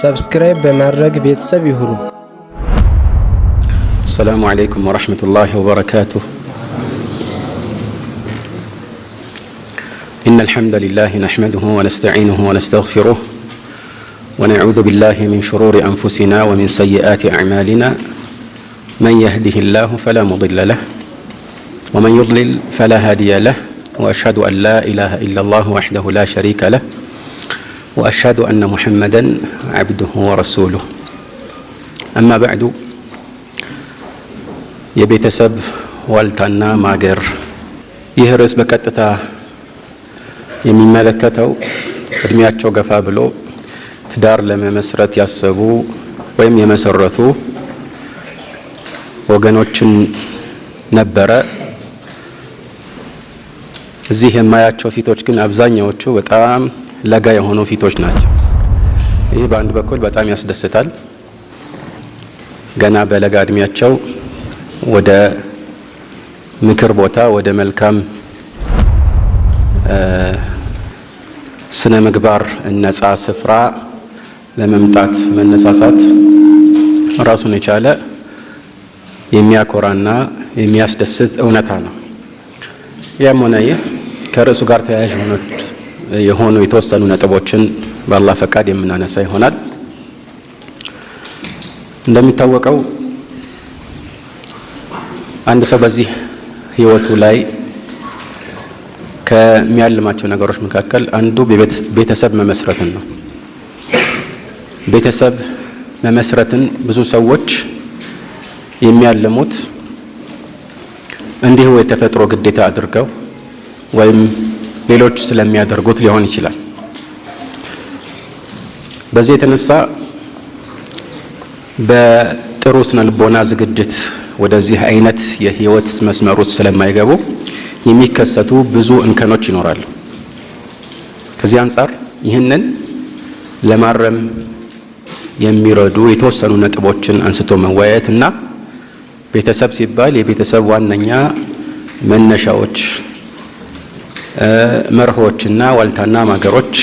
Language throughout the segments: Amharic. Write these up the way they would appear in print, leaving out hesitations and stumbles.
ሰብስክራይብ በማድረግ ቤተሰብ ይሁኑ። السلام عليكم ورحمة الله وبركاته. إن الحمد لله نحمده ونستعينه ونستغفره ونعوذ بالله من شرور أنفسنا ومن سيئات أعمالنا. من يهده الله فلا مضل له ومن يضلل فلا هادي له وأشهد أن لا إله إلا الله وحده لا شريك له وأشهد أن محمدا عبده ورسوله. أما بعد የቤተሰብ ዋልታና ማገር ይህ ርዕስ በቀጥታ የሚመለከተው እድሜያቸው ገፋ ብሎ ትዳር ለመመስረት ያሰቡ ወይም የመሰረቱ ወገኖችን ነበረ። እዚህ የማያቸው ፊቶች ግን አብዛኛዎቹ በጣም ለጋ የሆኑ ፊቶች ናቸው። ይህ በአንድ በኩል በጣም ያስደስታል። ገና በለጋ እድሜያቸው ወደ ምክር ቦታ ወደ መልካም ስነ ምግባር ነጻ ስፍራ ለመምጣት መነሳሳት ራሱን የቻለ የሚያኮራና የሚያስደስት እውነታ ነው። ያም ሆነ ይህ ከርዕሱ ጋር ተያያዥ የሆኑ የተወሰኑ ነጥቦችን በአላህ ፈቃድ የምናነሳ ይሆናል። እንደሚታወቀው አንድ ሰው በዚህ ህይወቱ ላይ ከሚያልማቸው ነገሮች መካከል አንዱ ቤተሰብ መመስረትን ነው። ቤተሰብ መመስረትን ብዙ ሰዎች የሚያልሙት እንዲሁ የተፈጥሮ ግዴታ አድርገው ወይም ሌሎች ስለሚያደርጉት ሊሆን ይችላል። በዚህ የተነሳ በጥሩ ስነ ልቦና ዝግጅት ወደዚህ አይነት የህይወት መስመር ውስጥ ስለማይገቡ የሚከሰቱ ብዙ እንከኖች ይኖራሉ። ከዚህ አንጻር ይህንን ለማረም የሚረዱ የተወሰኑ ነጥቦችን አንስቶ መወያየትና ቤተሰብ ሲባል የቤተሰብ ዋነኛ መነሻዎች፣ መርሆችና ዋልታና ማገሮች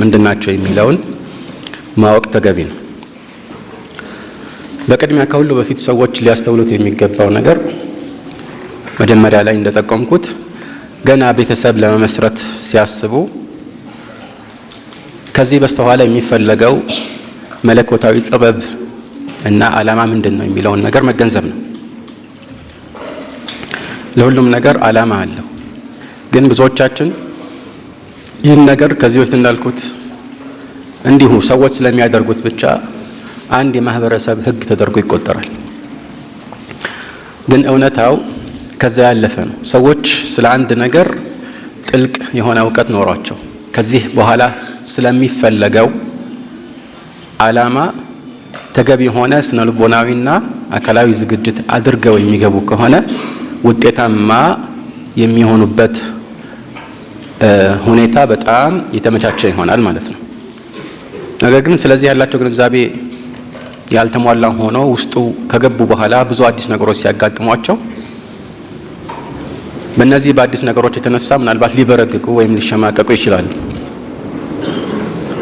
ምንድናቸው የሚለውን ማወቅ ተገቢ ነው። በቅድሚያ ከሁሉ በፊት ሰዎች ሊያስተውሉት የሚገባው ነገር መጀመሪያ ላይ እንደጠቆምኩት ገና ቤተሰብ ለመመስረት ሲያስቡ ከዚህ በስተኋላ የሚፈለገው መለኮታዊ ጥበብ እና ዓላማ ምንድን ነው የሚለውን ነገር መገንዘብ ነው። ለሁሉም ነገር ዓላማ አለው። ግን ብዙዎቻችን ይህን ነገር ከዚህ በፊት እንዳልኩት እንዲሁ ሰዎች ስለሚያደርጉት ብቻ አንድ የማህበረሰብ ህግ ተደርጎ ይቆጠራል። ግን እውነታው ከዛ ያለፈ ነው። ሰዎች ስለ አንድ ነገር ጥልቅ የሆነ እውቀት ኖሯቸው ከዚህ በኋላ ስለሚፈለገው ዓላማ ተገቢ የሆነ ስነልቦናዊና አካላዊ ዝግጅት አድርገው የሚገቡ ከሆነ ውጤታማ የሚሆኑበት ሁኔታ በጣም የተመቻቸ ይሆናል ማለት ነው። ነገር ግን ስለዚህ ያላቸው ግንዛቤ ያልተሟላ ሆኖ ውስጡ ከገቡ በኋላ ብዙ አዲስ ነገሮች ሲያጋጥሟቸው በእነዚህ በአዲስ ነገሮች የተነሳ ምናልባት ሊበረግጉ ወይም ሊሸማቀቁ ይችላሉ።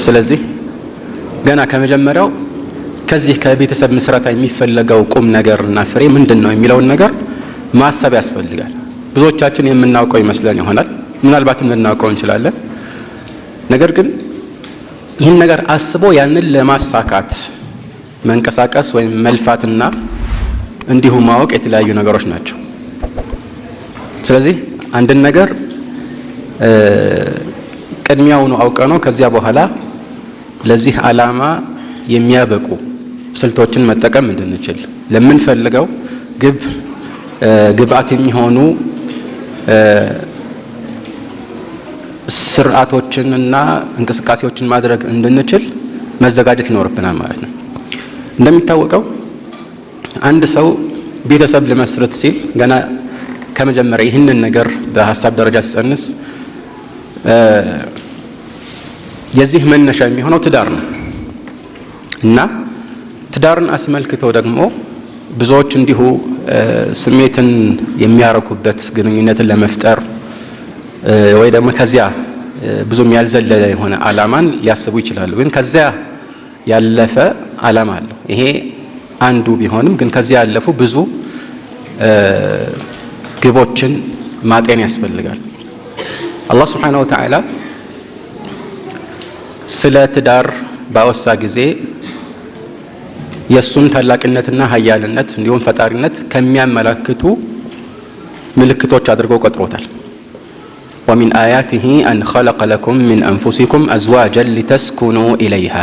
ስለዚህ ገና ከመጀመሪያው ከዚህ ከቤተሰብ ምስረታ የሚፈለገው ቁም ነገርና ፍሬ ምንድን ነው የሚለውን ነገር ማሰብ ያስፈልጋል። ብዙዎቻችን የምናውቀው ይመስለን ይሆናል፣ ምናልባትም ልናውቀው እንችላለን። ነገር ግን ይህን ነገር አስቦ ያንን ለማሳካት መንቀሳቀስ ወይም መልፋትና እንዲሁ ማወቅ የተለያዩ ነገሮች ናቸው። ስለዚህ አንድን ነገር ቅድሚያውኑ አውቀነው ከዚያ በኋላ ለዚህ ዓላማ የሚያበቁ ስልቶችን መጠቀም እንድንችል ለምንፈልገው ግብአት የሚሆኑ ስርዓቶችንና እንቅስቃሴዎችን ማድረግ እንድንችል መዘጋጀት ይኖርብናል ማለት ነው። እንደሚታወቀው አንድ ሰው ቤተሰብ ለመስረት ሲል ገና ከመጀመሪያ ይህንን ነገር በሀሳብ ደረጃ ሲጸንስ የዚህ መነሻ የሚሆነው ትዳር ነው እና ትዳርን አስመልክተው ደግሞ ብዙዎች እንዲሁ ስሜትን የሚያረኩበት ግንኙነትን ለመፍጠር ወይ ደግሞ ከዚያ ብዙም ያልዘለለ የሆነ ዓላማን ሊያስቡ ይችላሉ። ግን ከዚያ ያለፈ ዓላማ አለው። ይሄ አንዱ ቢሆንም ግን ከዚያ ያለፉ ብዙ ግቦችን ማጤን ያስፈልጋል። አላህ ሱብሓነሁ ወተዓላ ስለ ትዳር ባወሳ ጊዜ የእሱን ታላቅነትና ሀያልነት እንዲሁም ፈጣሪነት ከሚያመላክቱ ምልክቶች አድርጎ ቀጥሮታል። ወሚን አያቲሂ አን ኸለቀ ለኩም ሚን አንፉሲኩም አዝዋጀን ሊተስኩኑ ኢለይሃ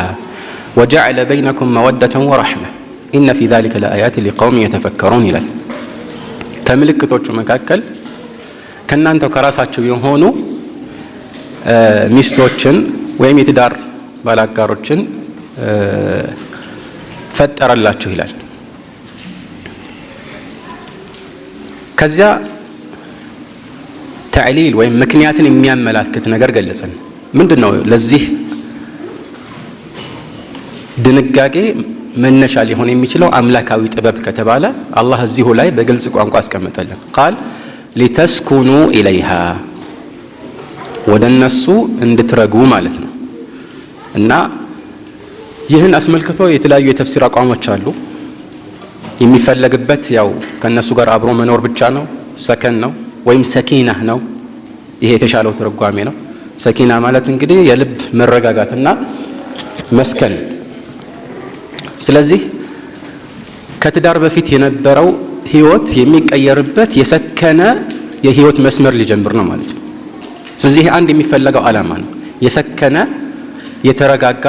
ወጀዐለ በይነኩም መወደተን ወረሕመ ኢነ ፊ ዛሊከ ለአያትን ሊቀውሚን የተፈከሩን ይላል። ከምልክቶቹ መካከል ከእናንተው ከራሳቸው የሆኑ ሚስቶችን ወይም የትዳር ባላጋሮችን ፈጠረላችሁ ይላል። ከዚያ ተዕሊል ወይም ምክንያትን የሚያመላክት ነገር ገለጸን። ምንድን ነው ለዚህ ድንጋጌ መነሻ ሊሆን የሚችለው አምላካዊ ጥበብ ከተባለ አላህ እዚሁ ላይ በግልጽ ቋንቋ አስቀመጠልን። ቃል ሊተስኩኑ ኢለይሃ ወደ እነሱ እንድትረጉ ማለት ነው። እና ይህን አስመልክቶ የተለያዩ የተፍሲር አቋሞች አሉ። የሚፈለግበት ያው ከነሱ ጋር አብሮ መኖር ብቻ ነው፣ ሰከን ነው ወይም ሰኪናህ ነው። ይሄ የተሻለው ትርጓሜ ነው። ሰኪና ማለት እንግዲህ የልብ መረጋጋትና መስከን። ስለዚህ ከትዳር በፊት የነበረው ህይወት የሚቀየርበት የሰከነ የህይወት መስመር ሊጀምር ነው ማለት ነው። ስለዚህ አንድ የሚፈለገው ዓላማ ነው። የሰከነ የተረጋጋ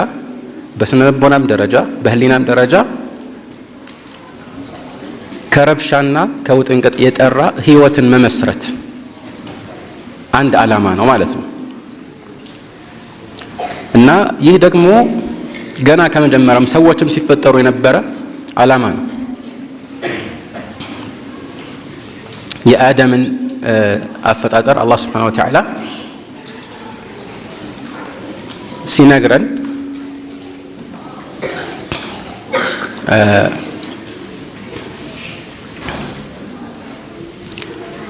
በስነ ልቦናም ደረጃ በህሊናም ደረጃ ከረብሻና ከውጥንቅጥ የጠራ ህይወትን መመስረት አንድ ዓላማ ነው ማለት ነው። እና ይህ ደግሞ ገና ከመጀመሪያም ሰዎችም ሲፈጠሩ የነበረ ዓላማ ነው። የአደምን አፈጣጠር አላህ ሱብሓነሁ ወተዓላ ሲነግረን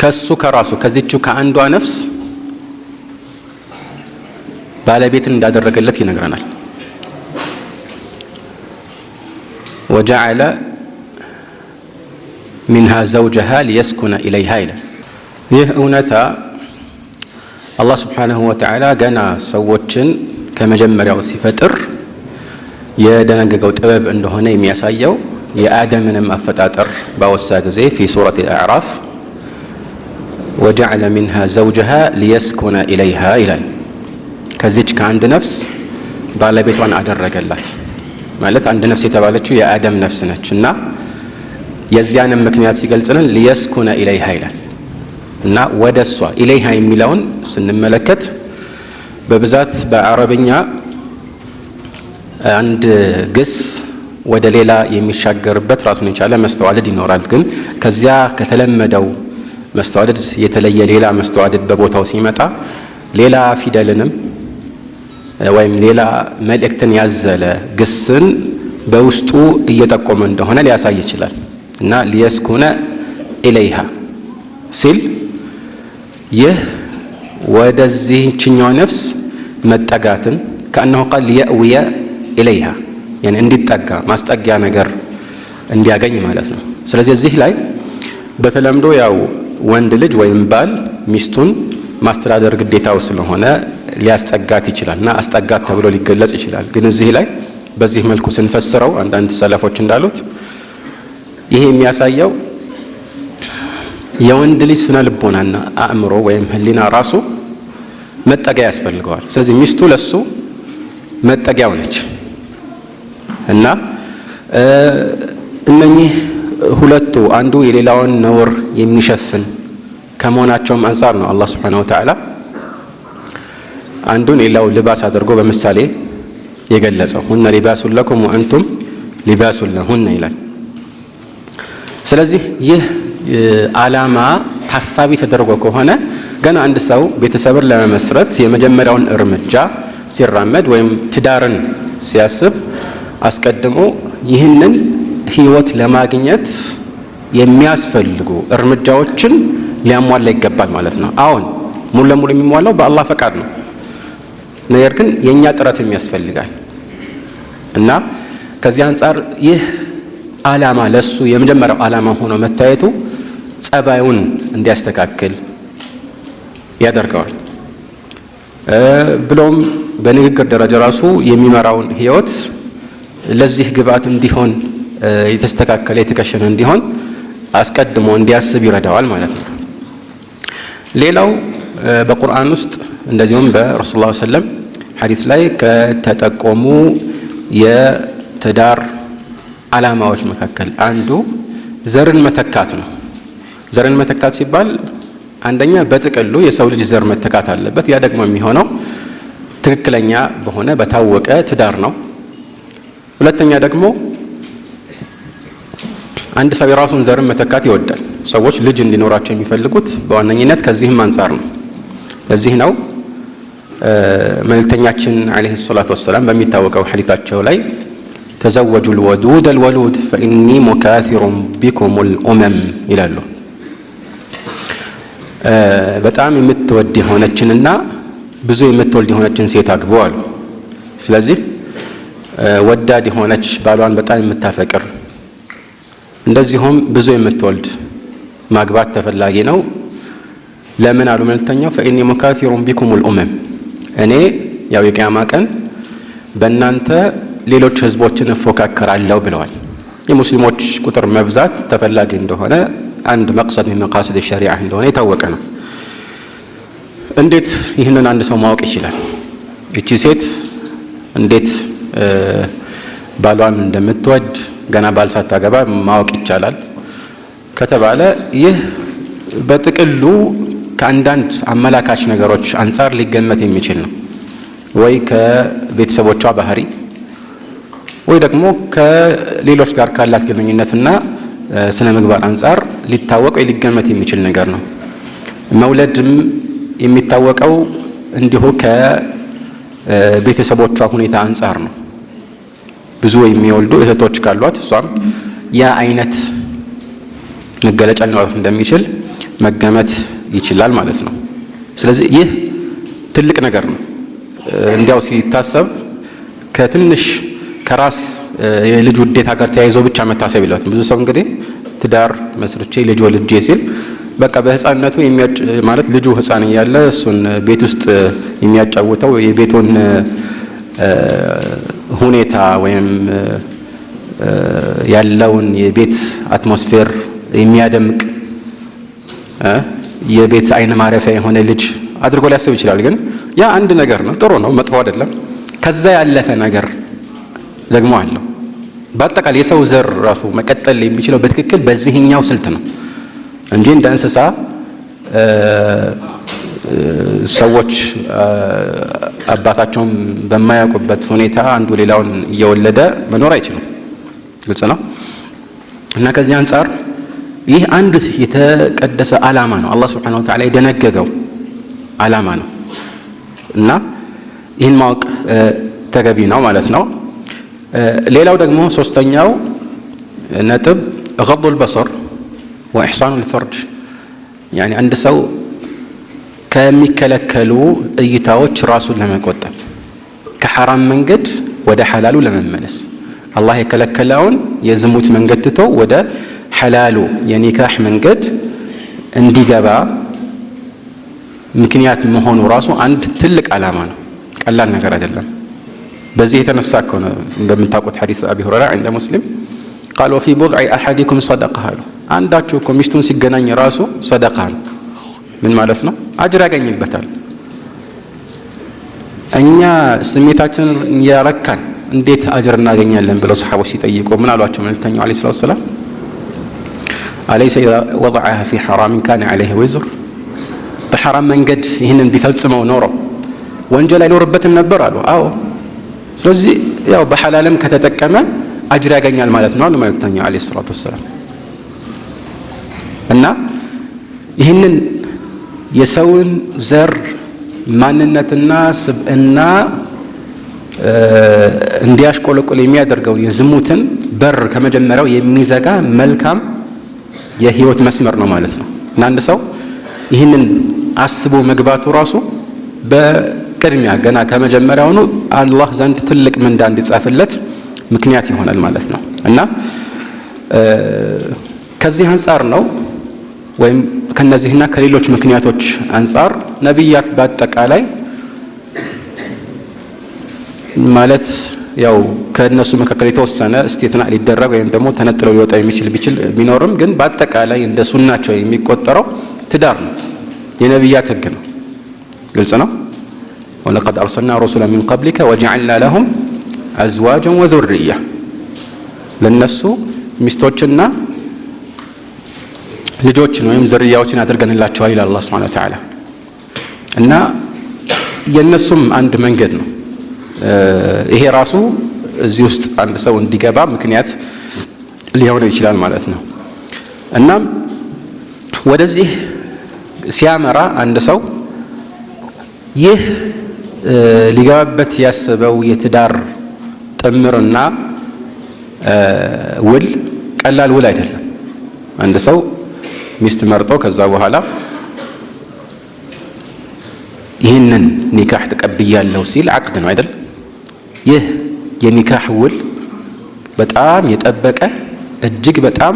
ከሱ ከራሱ ከዚቹ ከአንዷ ነፍስ ባለቤትን እንዳደረገለት ይነግረናል። ወጀዐለ ሚንሃ ዘውጀሃ ሊየስኩነ ኢለይሃ ይላል። ይህ እውነታ አላህ ሱብሓነሁ ወተዓላ ገና ሰዎችን ከመጀመሪያው ሲፈጥር የደነገገው ጥበብ እንደሆነ የሚያሳየው የአደምንም አፈጣጠር ባወሳ ጊዜ ፊ ሱረት አዕራፍ ወጀዐለ ሚንሃ ዘውጀሃ ሊየስኩነ ኢለይሃ ይላል። ከዚች ከአንድ ነፍስ ባለቤቷን አደረገላት ማለት አንድ ነፍስ የተባለችው የአደም ነፍስ ነች እና የዚያንም ምክንያት ሲገልጽልን ሊየስኩነ ኢለይሃ ይላል እና ወደ እሷ ኢለይሃ የሚለውን ስንመለከት በብዛት በአረብኛ አንድ ግስ ወደ ሌላ የሚሻገርበት ራሱን የቻለ መስተዋደድ ይኖራል። ግን ከዚያ ከተለመደው መስተዋደድ የተለየ ሌላ መስተዋደድ በቦታው ሲመጣ ሌላ ፊደልንም ወይም ሌላ መልእክትን ያዘለ ግስን በውስጡ እየጠቆመ እንደሆነ ሊያሳይ ይችላል እና ሊየስኩነ ኢለይሃ ሲል ይህ ወደዚህችኛው ነፍስ መጠጋትን ከአነሁ ቃል ሊየእውየ ኢለይሃ እንዲጠጋ ማስጠጊያ ነገር እንዲያገኝ ማለት ነው። ስለዚህ እዚህ ላይ በተለምዶ ያው ወንድ ልጅ ወይም ባል ሚስቱን ማስተዳደር ግዴታው ስለሆነ ሊያስጠጋት ይችላል እና አስጠጋት ተብሎ ሊገለጽ ይችላል። ግን እዚህ ላይ በዚህ መልኩ ስንፈስረው አንዳንድ ሰለፎች እንዳሉት ይሄ የሚያሳየው የወንድ ልጅ ስነ ልቦናና አእምሮ ወይም ህሊና ራሱ መጠጊያ ያስፈልገዋል። ስለዚህ ሚስቱ ለሱ መጠጊያው ነች እና እነኚህ ሁለቱ አንዱ የሌላውን ነውር የሚሸፍን ከመሆናቸውም አንጻር ነው አላህ ሱብሓነሁ ወተዓላ አንዱን ሌላው ልባስ አድርጎ በምሳሌ የገለጸው ሁነ ሊባሱን ለኩም ወአንቱም ሊባሱን ለሁነ ይላል። ስለዚህ ይህ ዓላማ ታሳቢ ተደርጎ ከሆነ ገና አንድ ሰው ቤተሰብን ለመመስረት የመጀመሪያውን እርምጃ ሲራመድ ወይም ትዳርን ሲያስብ አስቀድሞ ይህንን ህይወት ለማግኘት የሚያስፈልጉ እርምጃዎችን ሊያሟላ ይገባል ማለት ነው። አሁን ሙሉ ለሙሉ የሚሟላው በአላህ ፈቃድ ነው። ነገር ግን የኛ ጥረትም ያስፈልጋል እና ከዚህ አንጻር ይህ ዓላማ ለሱ የመጀመሪያው ዓላማ ሆኖ መታየቱ ጸባዩን እንዲያስተካክል ያደርገዋል። ብሎም በንግግር ደረጃ ራሱ የሚመራውን ህይወት ለዚህ ግብአት እንዲሆን የተስተካከለ የተከሸነ እንዲሆን አስቀድሞ እንዲያስብ ይረዳዋል ማለት ነው። ሌላው በቁርአን ውስጥ እንደዚሁም በረሱል ላ ሰለም ሐዲስ ላይ ከተጠቆሙ የትዳር ዓላማዎች መካከል አንዱ ዘርን መተካት ነው። ዘርን መተካት ሲባል አንደኛ በጥቅሉ የሰው ልጅ ዘር መተካት አለበት። ያ ደግሞ የሚሆነው ትክክለኛ በሆነ በታወቀ ትዳር ነው። ሁለተኛ ደግሞ አንድ ሰው የራሱን ዘርን መተካት ይወዳል። ሰዎች ልጅ እንዲኖራቸው የሚፈልጉት በዋነኝነት ከዚህም አንጻር ነው። ለዚህ ነው መልእክተኛችን ዓለይሂ ሰላቱ ወሰላም በሚታወቀው ሐዲታቸው ላይ ተዘወጁ ልወዱድ አልወሉድ ፈኢኒ ሙካሲሩን ቢኩም ልኡመም ይላሉ። በጣም የምትወድ የሆነችንና ብዙ የምትወልድ የሆነችን ሴት አግቡ አሉ። ስለዚህ ወዳድ የሆነች ባሏን በጣም የምታፈቅር እንደዚሁም ብዙ የምትወልድ ማግባት ተፈላጊ ነው። ለምን አሉ መልእክተኛው? ፈኢኒ ሙካሲሩን ቢኩም ልኡመም፣ እኔ ያው የቂያማ ቀን በእናንተ ሌሎች ህዝቦችን እፎካከራለሁ ብለዋል። የሙስሊሞች ቁጥር መብዛት ተፈላጊ እንደሆነ አንድ መቅሰድ ምን መቃሲድ ሸሪዓ እንደሆነ የታወቀ ነው። እንዴት ይህንን አንድ ሰው ማወቅ ይችላል? እቺ ሴት እንዴት ባሏን እንደምትወድ ገና ባል ሳታገባ ማወቅ ይቻላል ከተባለ ይህ በጥቅሉ ከአንዳንድ አመላካች ነገሮች አንጻር ሊገመት የሚችል ነው። ወይ ከቤተሰቦቿ ባህሪ ወይ ደግሞ ከሌሎች ጋር ካላት ግንኙነትና ስነ ምግባር አንጻር ሊታወቅ ወይ ሊገመት የሚችል ነገር ነው። መውለድም የሚታወቀው እንዲሁ ከቤተሰቦቿ ሁኔታ አንጻር ነው። ብዙ የሚወልዱ እህቶች ካሏት እሷም ያ አይነት መገለጫ ሊኖራት እንደሚችል መገመት ይችላል ማለት ነው። ስለዚህ ይህ ትልቅ ነገር ነው። እንዲያው ሲታሰብ ከትንሽ ከራስ የልጅ ውዴታ ጋር ተያይዞ ብቻ መታሰብ የለበትም። ብዙ ሰው እንግዲህ ትዳር መስርቼ ልጅ ወልጄ ሲል በቃ በህፃንነቱ ማለት ልጁ ህፃን እያለ እሱን ቤት ውስጥ የሚያጫውተው የቤቱን ሁኔታ ወይም ያለውን የቤት አትሞስፌር የሚያደምቅ የቤት አይን ማረፊያ የሆነ ልጅ አድርጎ ሊያስብ ይችላል። ግን ያ አንድ ነገር ነው፣ ጥሩ ነው፣ መጥፎ አይደለም። ከዛ ያለፈ ነገር ደግሞ አለው። በአጠቃላይ የሰው ዘር ራሱ መቀጠል የሚችለው በትክክል በዚህኛው ስልት ነው እንጂ እንደ እንስሳ ሰዎች አባታቸውን በማያውቁበት ሁኔታ አንዱ ሌላውን እየወለደ መኖር አይችልም። ግልጽ ነው። እና ከዚህ አንጻር ይህ አንድ የተቀደሰ ዓላማ ነው። አላህ ሱብሓነሁ ወተዓላ የደነገገው ዓላማ ነው እና ይህን ማወቅ ተገቢ ነው ማለት ነው። ሌላው ደግሞ ሶስተኛው ነጥብ ገዱል በሰር ወኢሕሳኑል ፈርጅ፣ ያኒ አንድ ሰው ከሚከለከሉ እይታዎች ራሱን ለመቆጠብ ከሐራም መንገድ ወደ ሐላሉ ለመመለስ አላህ የከለከለውን የዝሙት መንገድ ትቶ ወደ ሐላሉ የኒካህ መንገድ እንዲገባ ምክንያት መሆኑ ራሱ አንድ ትልቅ ዓላማ ነው። ቀላል ነገር አይደለም። በዚህ የተነሳ እኮ ነው በምታውቁት ሐዲስ አቢ ሁረይራ عند ሙስሊም قال وفي بضع احدكم صدقه አሉ። አንዳችሁ እኮ ሚስቱን ሲገናኝ ራሱ ሰደቃ ነው። ምን ማለት ነው? አጅር ያገኝበታል። እኛ ስሜታችንን ያረካን እንዴት አጅር እናገኛለን ብለው ሰሃቦች ሲጠይቁ ምን አሏቸው? መልእክተኛው አለይሂ ሰላቱ ወሰላም አለይሰ ኢዛ ወضعها في حرام كان عليه وزر፣ በሐራም መንገድ ይህንን ቢፈጽመው ኖሮ ወንጀል አይኖርበትም ነበር አሉ። አዎ፣ ስለዚህ ያው በሐላልም ከተጠቀመ አጅር ያገኛል ማለት ነው አሉ መልእክተኛው አለይሂ ሰላቱ ወሰላም። እና ይህንን የሰውን ዘር ማንነትና ስብዕና እንዲያሽቆለቆል የሚያደርገውን የዝሙትን በር ከመጀመሪያው የሚዘጋ መልካም የህይወት መስመር ነው ማለት ነው። እና አንድ ሰው ይህንን አስቦ መግባቱ ራሱ በቅድሚያ ገና ከመጀመሪያውኑ አላህ ዘንድ ትልቅ ምንዳ እንዲጻፍለት ምክንያት ይሆናል ማለት ነው። እና ከዚህ አንጻር ነው ወይም ከነዚህና ከሌሎች ምክንያቶች አንጻር ነቢያት በአጠቃላይ ማለት ያው ከነሱ መካከል የተወሰነ እስቲትና ሊደረግ ወይም ደግሞ ተነጥለው ሊወጣ የሚችል ቢኖርም ግን በአጠቃላይ እንደ ሱናቸው የሚቆጠረው ትዳር ነው፣ የነቢያት ህግ ነው። ግልጽ ነው። ወለቀድ አርሰልና ሩሱላ ሚን ቀብሊከ ወጀዐልና ለሁም አዝዋጀን ወዙርያ፣ ለነሱ ሚስቶችና ልጆችን ወይም ዝርያዎችን አድርገንላቸዋል ይላል አላህ ሱብሓነሁ ወተዓላ። እና የነሱም አንድ መንገድ ነው ይሄ ራሱ እዚህ ውስጥ አንድ ሰው እንዲገባ ምክንያት ሊሆነው ይችላል ማለት ነው። እና ወደዚህ ሲያመራ አንድ ሰው ይህ ሊገባበት ያሰበው የትዳር ጥምርና ውል ቀላል ውል አይደለም። አንድ ሰው ሚስት መርጦ ከዛ በኋላ ይህንን ኒካህ ተቀብያለሁ ሲል አቅድ ነው አይደል? ይህ የኒካህ ውል በጣም የጠበቀ እጅግ በጣም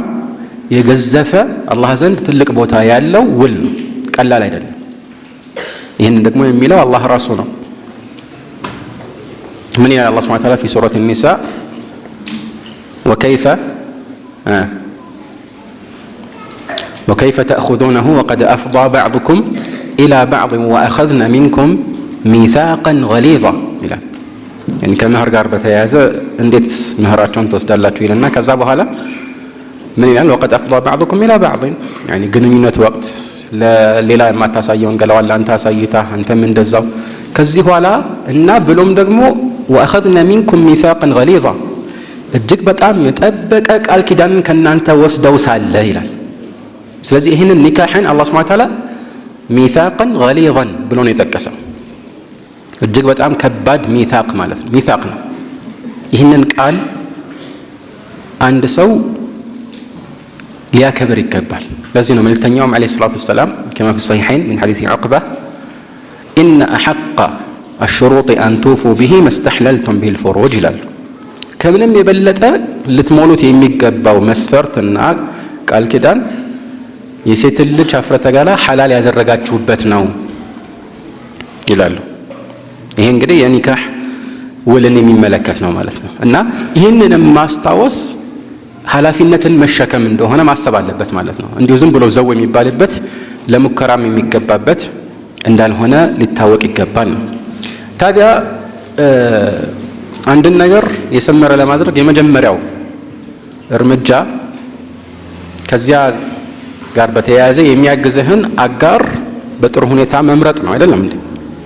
የገዘፈ አላህ ዘንድ ትልቅ ቦታ ያለው ውል ነው፣ ቀላል አይደለም። ይህንን ደግሞ የሚለው አላህ ራሱ ነው። ምን ይላል አላህ ሱብሓነሁ ወተዓላ ፊ ሱረት ኒሳ ወከይፈ ተእኹዙነሁ ወቀድ አፍዳ ባዕዱኩም ኢላ ባዕድን ወአኸዝነ ሚንኩም ሚሳቀን ገሊዛ ይላል። ከምህር ጋር በተያያዘ እንዴት ምህራቸውን ትወስዳላችሁ ይልና ከዛ በኋላ ምን ይላል? ወቀድ አፍዳ ባዕዱኩም ኢላ ባዕድን ግንኙነት ወቅት ለሌላ የማታሳየውን ገለዋን ለአንተ አሳይታ አንተም እንደዛው ከዚህ በኋላ እና ብሎም ደግሞ ወአኸዝነ ሚንኩም ሚሳቀን ገሊዛ እጅግ በጣም የጠበቀ ቃል ኪዳንን ከእናንተ ወስደው ሳለ ይላል። ስለዚህ ይህንን ኒካሕን አላህ ሱብሓነሁ ወተዓላ ሚሳቅን ገሊዛን ብሎ ነው የጠቀሰው። እጅግ በጣም ከባድ ሚሳቅ ማለት ነው፣ ሚሳቅ ነው። ይህንን ቃል አንድ ሰው ሊያከብር ይገባል። ለዚህ ነው መልእክተኛውም ዓለይሂ ሰላቱ ወሰላም ከማ ፊ ሰሒሐይን ሚን ሐዲስ ዑቅባ ኢነ አሐቀ አሽሩጢ አን ቱፉ ቢሂ መስተሕለልቱም ቢሂል ፉሩጅ ይላሉ። ከምንም የበለጠ ልትሞሉት የሚገባው መስፈርትና ቃል ኪዳን የሴትን ልጅ ሀፍረተ ገላ ሐላል ያደረጋችሁበት ነው ይላሉ። ይሄ እንግዲህ የኒካህ ውልን የሚመለከት ነው ማለት ነው። እና ይህንንም ማስታወስ ኃላፊነትን መሸከም እንደሆነ ማሰብ አለበት ማለት ነው። እንዲሁ ዝም ብሎ ዘው የሚባልበት ለሙከራም የሚገባበት እንዳልሆነ ሊታወቅ ይገባል ነው። ታዲያ አንድን ነገር የሰመረ ለማድረግ የመጀመሪያው እርምጃ ከዚያ ጋር በተያያዘ የሚያግዝህን አጋር በጥሩ ሁኔታ መምረጥ ነው አይደለም እንዴ?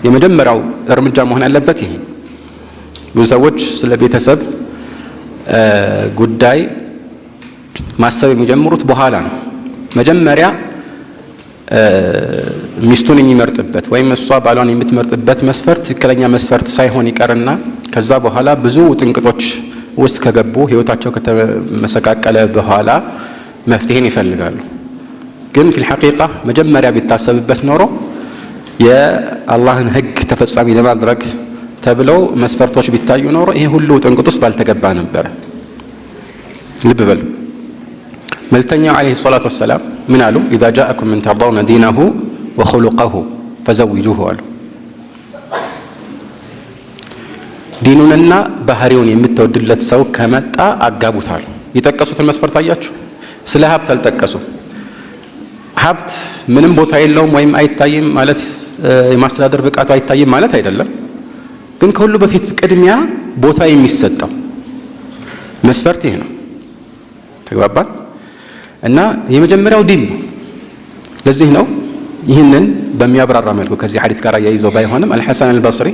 የመጀመሪያው እርምጃ መሆን ያለበት ይሄ። ብዙ ሰዎች ስለ ቤተሰብ ጉዳይ ማሰብ የሚጀምሩት በኋላ ነው። መጀመሪያ ሚስቱን የሚመርጥበት ወይም እሷ ባሏን የምትመርጥበት መስፈርት ትክክለኛ መስፈርት ሳይሆን ይቀርና ከዛ በኋላ ብዙ ጥንቅጦች ውስጥ ከገቡ ህይወታቸው ከተመሰቃቀለ በኋላ መፍትሄን ይፈልጋሉ። ግን ፊል ሐቂቃ መጀመሪያ ቢታሰብበት ኖሮ የአላህን ህግ ተፈጻሚ ለማድረግ ተብለው መስፈርቶች ቢታዩ ኖሮ ይሄ ሁሉ ጥንቅጥ ውስጥ ባልተገባ ነበር። ልብ በሉ። መልእክተኛው ዓለይሂ ሰላቱ ወሰላም ምን አሉ? ኢዛ ጃአኩም መን ተርደውነ ዲነሁ ወኹሉቀሁ ፈዘውጁሁ አሉ። ዲኑንና ባህሪውን የምትወድለት ሰው ከመጣ አጋቡታል። የጠቀሱትን መስፈርት አያችሁ። ስለ ሀብት አልጠቀሱም። ሀብት ምንም ቦታ የለውም ወይም አይታይም ማለት የማስተዳደር ብቃቱ አይታይም ማለት አይደለም። ግን ከሁሉ በፊት ቅድሚያ ቦታ የሚሰጠው መስፈርት ይሄ ነው። ተግባባን? እና የመጀመሪያው ዲን ነው። ለዚህ ነው ይህንን በሚያብራራ መልኩ ከዚህ ሐዲስ ጋር ያይዘው ባይሆንም አልሐሰን አልበስሪ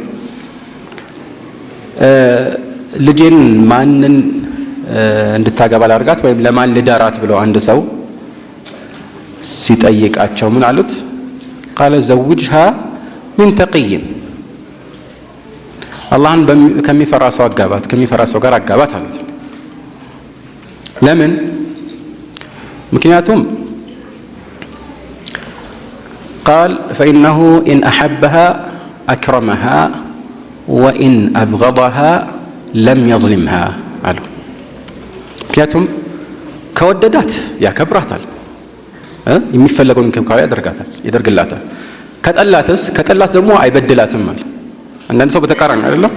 ልጄን ማንን እንድታገባ ላድርጋት ወይም ለማን ልዳራት ብለው አንድ ሰው ሲጠይቃቸው ምን አሉት? ቃለ ዘውጅሃ ሚን ተቅይን፣ አላህን ከሚፈራ ሰው አጋባት፣ ከሚፈራ ሰው ጋር አጋባት አሉት። ለምን? ምክንያቱም ቃል ፈኢነሁ ኢን አሐበሃ አክረመሃ ወኢን አብገደሃ ለም የظልምሃ አሉ። ምክንያቱም ከወደዳት ያከብራታል፣ የሚፈለገውን እንክብካቤ ያደርግላታል። ከጠላት ደግሞ አይበድላትም አለ። አንዳንድ ሰው በተቃራኒ አይደለም፣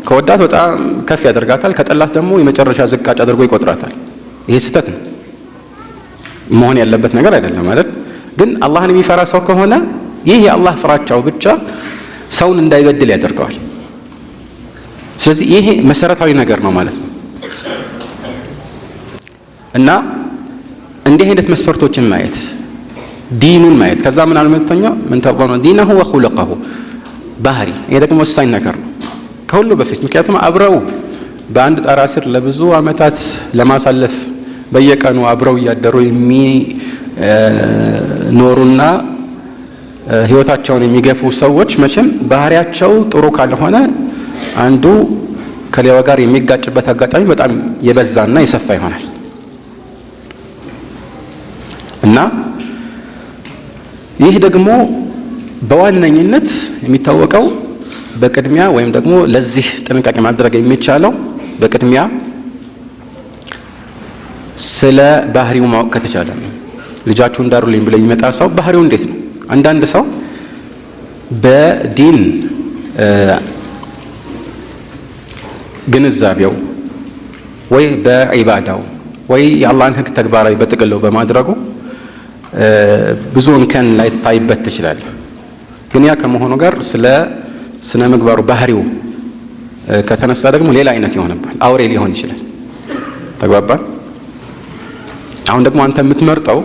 ከወዳት በጣም ከፍ ያደርጋታል፣ ከጠላት ደግሞ የመጨረሻ ዝቃጭ አድርጎ ይቆጥራታል። ይሄ ስህተት ነው፣ መሆን ያለበት ነገር አይደለም አይደል? ግን አላህን የሚፈራ ሰው ከሆነ ይህ የአላህ ፍራቻው ብቻ ሰውን እንዳይበድል ያደርገዋል። ስለዚህ ይሄ መሰረታዊ ነገር ነው ማለት ነው። እና እንዲህ አይነት መስፈርቶችን ማየት፣ ዲኑን ማየት፣ ከዛ ምን አለ መልእክተኛው ምን ተርضون ዲነሁ ወኹሉቀሁ ባህሪ። ይሄ ደግሞ ወሳኝ ነገር ነው ከሁሉ በፊት። ምክንያቱም አብረው በአንድ ጣራ ስር ለብዙ ዓመታት ለማሳለፍ በየቀኑ አብረው እያደሩ የሚኖሩና ህይወታቸውን የሚገፉ ሰዎች መቼም ባህሪያቸው ጥሩ ካልሆነ አንዱ ከሌላው ጋር የሚጋጭበት አጋጣሚ በጣም የበዛና የሰፋ ይሆናል። እና ይህ ደግሞ በዋነኝነት የሚታወቀው በቅድሚያ ወይም ደግሞ ለዚህ ጥንቃቄ ማድረግ የሚቻለው በቅድሚያ ስለ ባህሪው ማወቅ ከተቻለ ነው። ልጃችሁን ዳሩልኝ ብሎ የሚመጣ ሰው ባህሪው እንዴት ነው? አንዳንድ ሰው በዲን ግንዛቤው ወይ በዒባዳው ወይ የአላህን ህግ ተግባራዊ በጥቅሉ በማድረጉ ብዙ እንከን ላይታይበት ትችላል። ግን ያ ከመሆኑ ጋር ስለ ስነ ምግባሩ ባህሪው ከተነሳ ደግሞ ሌላ አይነት ይሆንባል፣ አውሬ ሊሆን ይችላል። ተግባባን? አሁን ደግሞ አንተ የምትመርጠው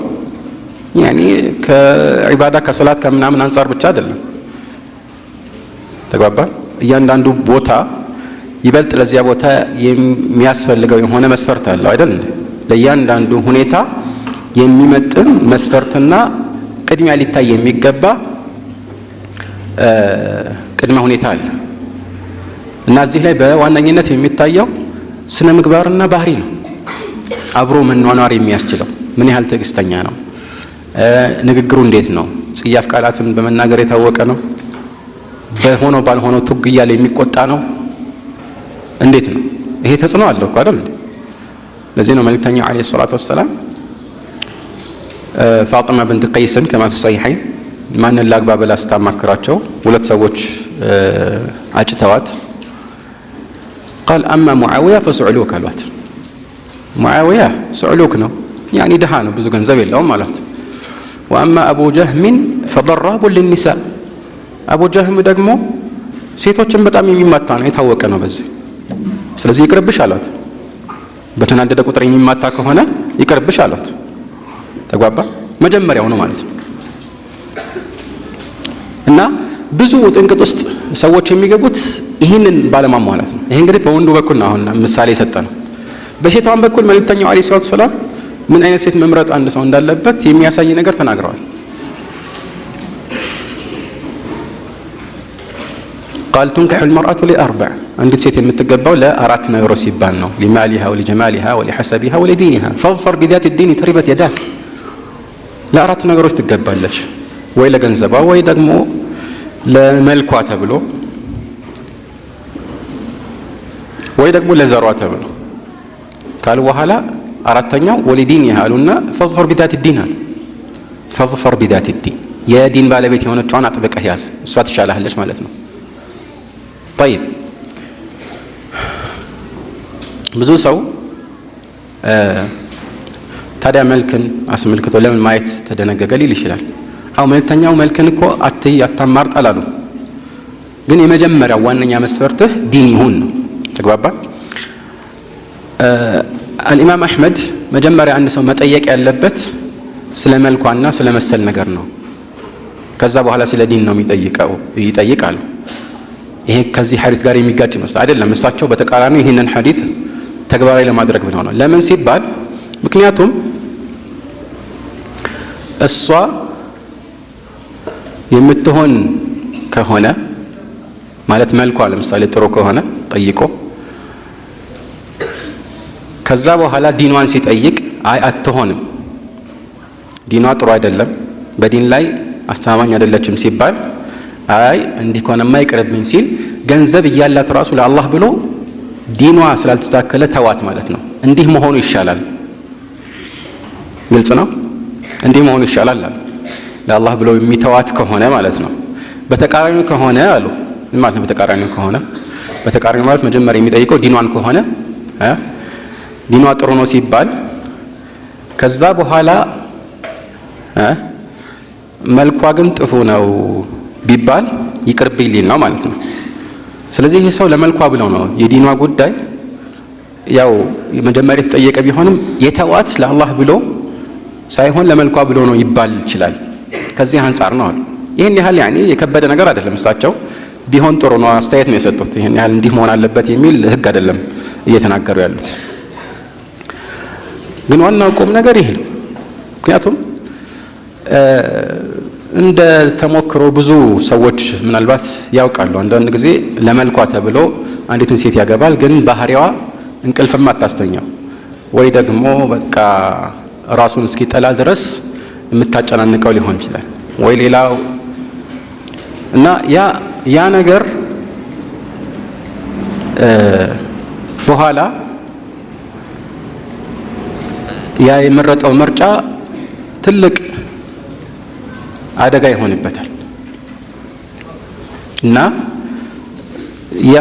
ያኔ ከዒባዳ ከሰላት ከምናምን አንጻር ብቻ አይደለም። ተግባባን? እያንዳንዱ ቦታ ይበልጥ ለዚያ ቦታ የሚያስፈልገው የሆነ መስፈርት አለው አይደል? ለእያንዳንዱ ሁኔታ የሚመጥን መስፈርትና ቅድሚያ ሊታይ የሚገባ ቅድመ ሁኔታ አለ። እና እዚህ ላይ በዋነኝነት የሚታየው ስነ ምግባርና ባህሪ ነው። አብሮ መኗኗር የሚያስችለው ምን ያህል ትዕግስተኛ ነው፣ ንግግሩ እንዴት ነው፣ ጽያፍ ቃላትን በመናገር የታወቀ ነው፣ በሆነው ባልሆነው ቱግ እያለ የሚቆጣ ነው፣ እንዴት ነው? ይሄ ተጽዕኖ አለው እኮ አይደል? ለዚህ ነው መልእክተኛው ዓለይሂ ሰላቱ ወሰላም ፋጢማ ብንት ቀይስን ከማ ፊ ሰሒሐይን ማንን ላግባ ብላ ስታማክራቸው ሁለት ሰዎች አጭተዋት ቃል አማ ሙዓዊያ ፈሱዕሉክ አሏት። ሙዓዊያ ሱዕሉክ ነው፣ ያኒ ድሃ ነው፣ ብዙ ገንዘብ የለውም ማለት። ወአማ አቡ ጀህሚን ፈደራቡን ሊኒሳ፣ አቡ ጀህም ደግሞ ሴቶችን በጣም የሚማታ ነው፣ የታወቀ ነው በዚህ። ስለዚህ ይቅርብሽ አሏት። በተናደደ ቁጥር የሚማታ ከሆነ ይቅርብሽ አሏት። ተግባባ? መጀመሪያው ነው ማለት ነው። እና ብዙ ጥንቅጥ ውስጥ ሰዎች የሚገቡት ይህንን ባለማሟላት ነው። ይሄ እንግዲህ በወንዱ በኩል ነው አሁን ምሳሌ የሰጠ ነው። በሴቷን በኩል መልእክተኛው ዓለይሂ ሰላቱ ወሰላም ምን አይነት ሴት መምረጥ አንድ ሰው እንዳለበት የሚያሳይ ነገር ተናግረዋል። ቃል ቱንከሑ ልመርአቱ ሊአርበዕ፣ አንዲት ሴት የምትገባው ለአራት ነገሮች ሲባል ነው። ሊማሊሃ ወሊጀማሊሃ ወሊሐሰቢሃ ወሊዲኒሃ ፈظፈር ቢዛቲ ዲን ተሪበት የዳክ። ለአራት ነገሮች ትገባለች፣ ወይ ለገንዘቧ ወይ ደግሞ ለመልኳ ተብሎ ወይ ደግሞ ለዘሯ ተብሎ ካሉ በኋላ አራተኛው ወሊዲኒሃ አሉና ፈظፈር ቢዛቲ ዲን አሉ። ፈظፈር ቢዛቲ ዲን፣ የዲን ባለቤት የሆነችዋን አጥብቀህ ያዝ፣ እሷ ትሻላለች ማለት ነው። ጠይብ፣ ብዙ ሰው ታዲያ መልክን አስመልክቶ ለምን ማየት ተደነገገ ሊል ይችላል። አው መልክተኛው መልክን እኮ አታማርጥ አላሉ። ግን የመጀመሪያው ዋነኛ መስፈርትህ ዲን ይሁን ነው። ተግባባ? አልኢማም አሕመድ መጀመሪያ አንድ ሰው መጠየቅ ያለበት ስለ መልኳና ስለ መሰል ነገር ነው። ከዛ በኋላ ስለ ዲን ነው ይጠይቃሉ። ይሄ ከዚህ ሐዲስ ጋር የሚጋጭ ይመስላል። አይደለም፣ እሳቸው በተቃራኒ ይህንን ሐዲስ ተግባራዊ ለማድረግ ብለው ነው። ለምን ሲባል ምክንያቱም እሷ የምትሆን ከሆነ ማለት መልኳ ለምሳሌ ጥሩ ከሆነ ጠይቆ ከዛ በኋላ ዲኗን ሲጠይቅ አይ አትሆንም፣ ዲኗ ጥሩ አይደለም፣ በዲን ላይ አስተማማኝ አይደለችም ሲባል አይ እንዲህ ከሆነማ ይቅርብኝ ሲል ገንዘብ እያላት ራሱ ለአላህ ብሎ ዲኗ ስላልተስተካከለ ተዋት ማለት ነው። እንዲህ መሆኑ ይሻላል። ግልጽ ነው። እንዲህ መሆኑ ይሻላል አሉ ለአላህ ብለው የሚተዋት ከሆነ ማለት ነው። በተቃራኒው ከሆነ አሉ ማለት ነው። በተቃራኒው ማለት መጀመሪያ የሚጠይቀው ዲኗን ከሆነ ዲኗ ጥሩ ነው ሲባል ከዛ በኋላ መልኳ ግን ጥፉ ነው ቢባል ይቅርብኝ ሊል ነው ማለት ነው። ስለዚህ ይህ ሰው ለመልኳ ብለው ነው የዲኗ ጉዳይ ያው መጀመሪያ የተጠየቀ ቢሆንም የተዋት ለአላህ ብሎ ሳይሆን ለመልኳ ብሎ ነው ይባል ይችላል። ከዚህ አንጻር ነው አሉ። ይህን ያህል የከበደ ነገር አይደለም። እሳቸው ቢሆን ጥሩ ነው አስተያየት ነው የሰጡት። ይህን ያህል እንዲህ መሆን አለበት የሚል ህግ አይደለም እየተናገሩ ያሉት። ግን ዋናው ቁም ነገር ይሄ ነው። ምክንያቱም እንደ ተሞክሮ ብዙ ሰዎች ምናልባት ያውቃሉ። አንዳንድ ጊዜ ለመልኳ ተብሎ አንዲትን ሴት ያገባል፣ ግን ባህሪዋ እንቅልፍም አታስተኛው ወይ ደግሞ በቃ ራሱን እስኪጠላ ድረስ የምታጨናንቀው ሊሆን ይችላል ወይ ሌላው እና ያ ነገር በኋላ ያ የመረጠው ምርጫ ትልቅ አደጋ ይሆንበታል እና ያ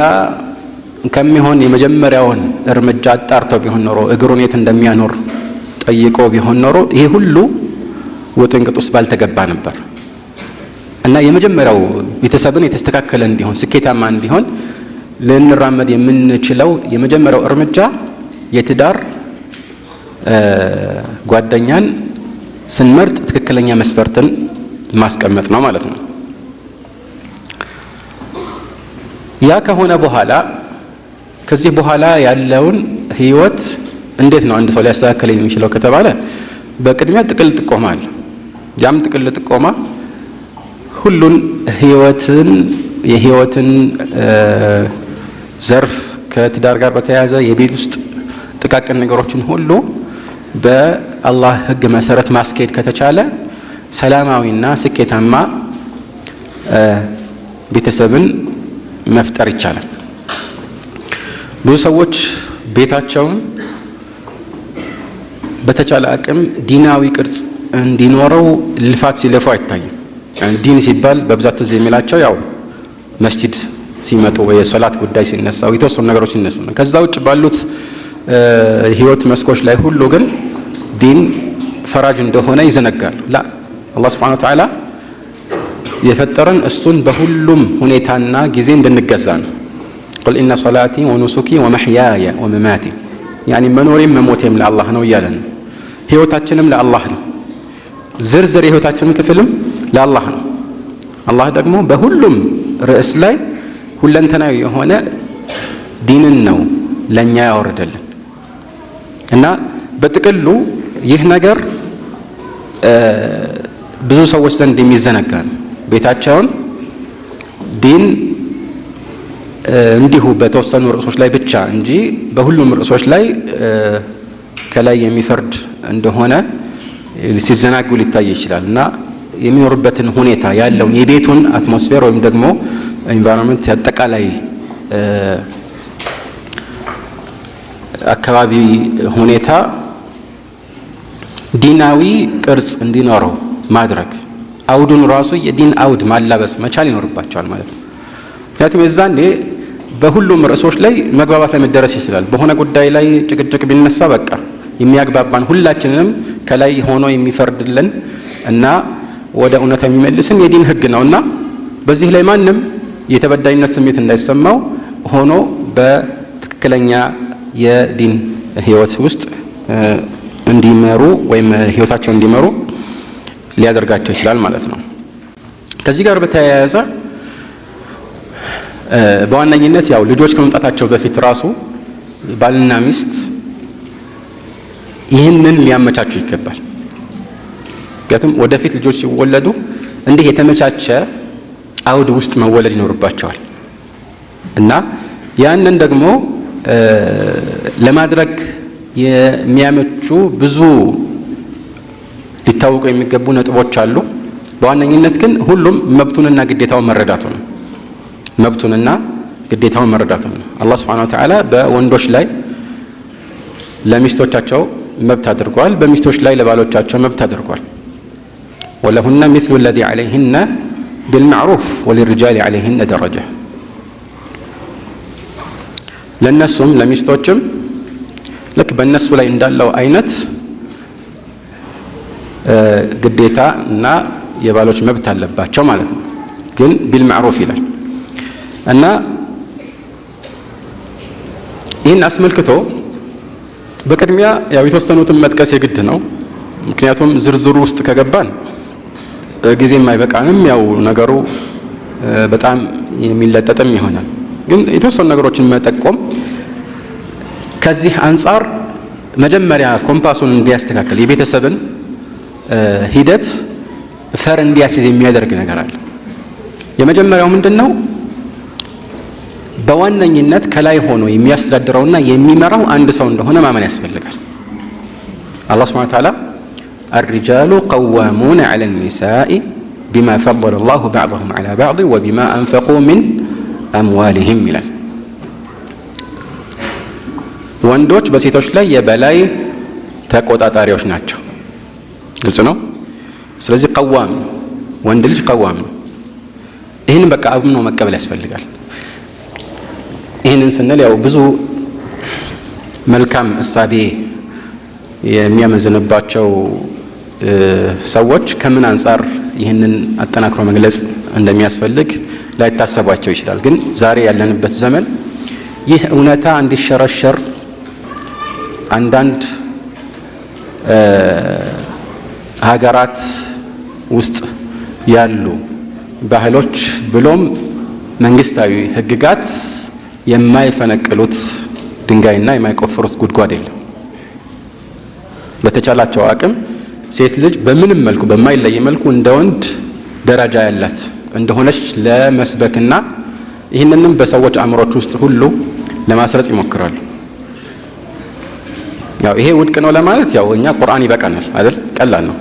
ከሚሆን የመጀመሪያውን እርምጃ አጣርተው ቢሆን ኖሮ እግሩን የት እንደሚያኖር ጠይቆ ቢሆን ኖሮ ይሄ ሁሉ ወጥንቅጥ ውስጥ ባልተገባ ነበር እና የመጀመሪያው ቤተሰብን የተስተካከለ እንዲሆን ስኬታማ እንዲሆን ልንራመድ የምንችለው የመጀመሪያው እርምጃ የትዳር ጓደኛን ስንመርጥ ትክክለኛ መስፈርትን ማስቀመጥ ነው ማለት ነው። ያ ከሆነ በኋላ ከዚህ በኋላ ያለውን ህይወት እንዴት ነው አንድ ሰው ሊያስተካክል የሚችለው ከተባለ በቅድሚያ ጥቅል ጥቆማ አለ። ያም ጥቅል ጥቆማ ሁሉን የህይወትን ዘርፍ ከትዳር ጋር በተያያዘ የቤት ውስጥ ጥቃቅን ነገሮችን ሁሉ በአላህ ህግ መሰረት ማስኬድ ከተቻለ ሰላማዊና ስኬታማ ቤተሰብን መፍጠር ይቻላል። ብዙ ሰዎች ቤታቸውን በተቻለ አቅም ዲናዊ ቅርጽ እንዲኖረው ልፋት ሲለፉ አይታይም። ዲን ሲባል በብዛት ትዝ የሚላቸው ያው መስጂድ ሲመጡ ወይ የሰላት ጉዳይ ሲነሳ የተወሰኑ ነገሮች ሲነሱ ነው። ከዛ ውጭ ባሉት ህይወት መስኮች ላይ ሁሉ ግን ዲን ፈራጅ እንደሆነ ይዘነጋሉ። አላህ ሱብሓነሁ ወተዓላ የፈጠረን እሱን በሁሉም ሁኔታና ጊዜ እንድንገዛ ነው። ቁል ኢነ ሰላቲ ወኑሱኪ ወመሕያየ ወመማቲ መኖሬም መሞቴም ለአላህ ነው እያለን ነው። ህይወታችንም ለአላህ ነው። ዝርዝር የህይወታችንም ክፍልም ለአላህ ነው። አላህ ደግሞ በሁሉም ርዕስ ላይ ሁለንተናዊ የሆነ ዲንን ነው ለእኛ ያወርደልን እና በጥቅሉ ይህ ነገር ብዙ ሰዎች ዘንድ የሚዘነጋ ነው። ቤታቸውን ዲን እንዲሁ በተወሰኑ ርዕሶች ላይ ብቻ እንጂ በሁሉም ርዕሶች ላይ ከላይ የሚፈርድ እንደሆነ ሲዘናጉ ሊታይ ይችላል እና የሚኖርበትን ሁኔታ ያለውን የቤቱን አትሞስፌር ወይም ደግሞ ኤንቫይሮንመንት አጠቃላይ አካባቢ ሁኔታ ዲናዊ ቅርጽ እንዲኖረው ማድረግ አውዱን ራሱ የዲን አውድ ማላበስ መቻል ይኖርባቸዋል ማለት ነው። ምክንያቱም የዛኔ በሁሉም ርዕሶች ላይ መግባባት ላይ መደረስ ይችላል። በሆነ ጉዳይ ላይ ጭቅጭቅ ቢነሳ በቃ የሚያግባባን ሁላችንንም ከላይ ሆኖ የሚፈርድልን እና ወደ እውነት የሚመልስን የዲን ህግ ነውና በዚህ ላይ ማንም የተበዳይነት ስሜት እንዳይሰማው ሆኖ በትክክለኛ የዲን ህይወት ውስጥ እንዲመሩ ወይም ህይወታቸውን እንዲመሩ ሊያደርጋቸው ይችላል ማለት ነው። ከዚህ ጋር በተያያዘ በዋነኝነት ያው ልጆች ከመምጣታቸው በፊት ራሱ ባልና ሚስት ይህንን ሊያመቻቹ ይገባል። ምክንያቱም ወደፊት ልጆች ሲወለዱ እንዲህ የተመቻቸ አውድ ውስጥ መወለድ ይኖርባቸዋል እና ያንን ደግሞ ለማድረግ የሚያመቹ ብዙ ሊታወቁ የሚገቡ ነጥቦች አሉ። በዋነኝነት ግን ሁሉም መብቱንና ግዴታውን መረዳቱ ነው። መብቱንና ግዴታውን መረዳቱ ነው። አላህ ሱብሓነሁ ወተዓላ በወንዶች ላይ ለሚስቶቻቸው መብት አድርጓል፣ በሚስቶች ላይ ለባሎቻቸው መብት አድርጓል። ወለሁነ ሚስሉ ለዚ ዐለይሂነ ቢልመዕሩፍ ወሊርጃሊ ዐለይሂነ ደረጃ። ለእነሱም ለሚስቶችም ልክ በእነሱ ላይ እንዳለው አይነት ግዴታ እና የባሎች መብት አለባቸው ማለት ነው። ግን ቢልመዕሩፍ ይላል እና ይህን አስመልክቶ በቅድሚያ ያው የተወሰኑትን መጥቀስ የግድ ነው። ምክንያቱም ዝርዝሩ ውስጥ ከገባን ጊዜም አይበቃንም። ያው ነገሩ በጣም የሚለጠጥም ይሆናል። ግን የተወሰኑ ነገሮችን መጠቆም ከዚህ አንጻር መጀመሪያ ኮምፓሱን እንዲያስተካከል የቤተሰብን ሂደት ፈር እንዲያስይዝ የሚያደርግ ነገር አለ። የመጀመሪያው ምንድነው? በዋነኝነት ከላይ ሆኖ የሚያስተዳድረውና የሚመራው አንድ ሰው እንደሆነ ማመን ያስፈልጋል። አላህ ሱብሓነሁ ወተዓላ الرجال قوامون على النساء بما فضل الله بعضهم على بعض وبما أنفقوا من أموالهم ይላል። ወንዶች በሴቶች ላይ የበላይ ተቆጣጣሪዎች ናቸው። ግልጽ ነው። ስለዚህ ቀዋም ነው፣ ወንድ ልጅ ቀዋም ነው። ይህን በቃ አምኖ መቀበል ያስፈልጋል። ይህንን ስንል ያው ብዙ መልካም እሳቤ የሚያመዝንባቸው ሰዎች ከምን አንጻር ይህንን አጠናክሮ መግለጽ እንደሚያስፈልግ ላይታሰባቸው ይችላል። ግን ዛሬ ያለንበት ዘመን ይህ እውነታ እንዲሸረሸር አንዳንድ ሀገራት ውስጥ ያሉ ባህሎች ብሎም መንግስታዊ ህግጋት የማይፈነቅሉት ድንጋይና የማይቆፍሩት ጉድጓድ የለም። በተቻላቸው አቅም ሴት ልጅ በምንም መልኩ በማይለይ መልኩ እንደ ወንድ ደረጃ ያላት እንደሆነች ለመስበክና ይህንንም በሰዎች አእምሮች ውስጥ ሁሉ ለማስረጽ ይሞክራሉ። ያው ይሄ ውድቅ ነው ለማለት ያው እኛ ቁርአን ይበቃናል አይደል? ቀላል ነው።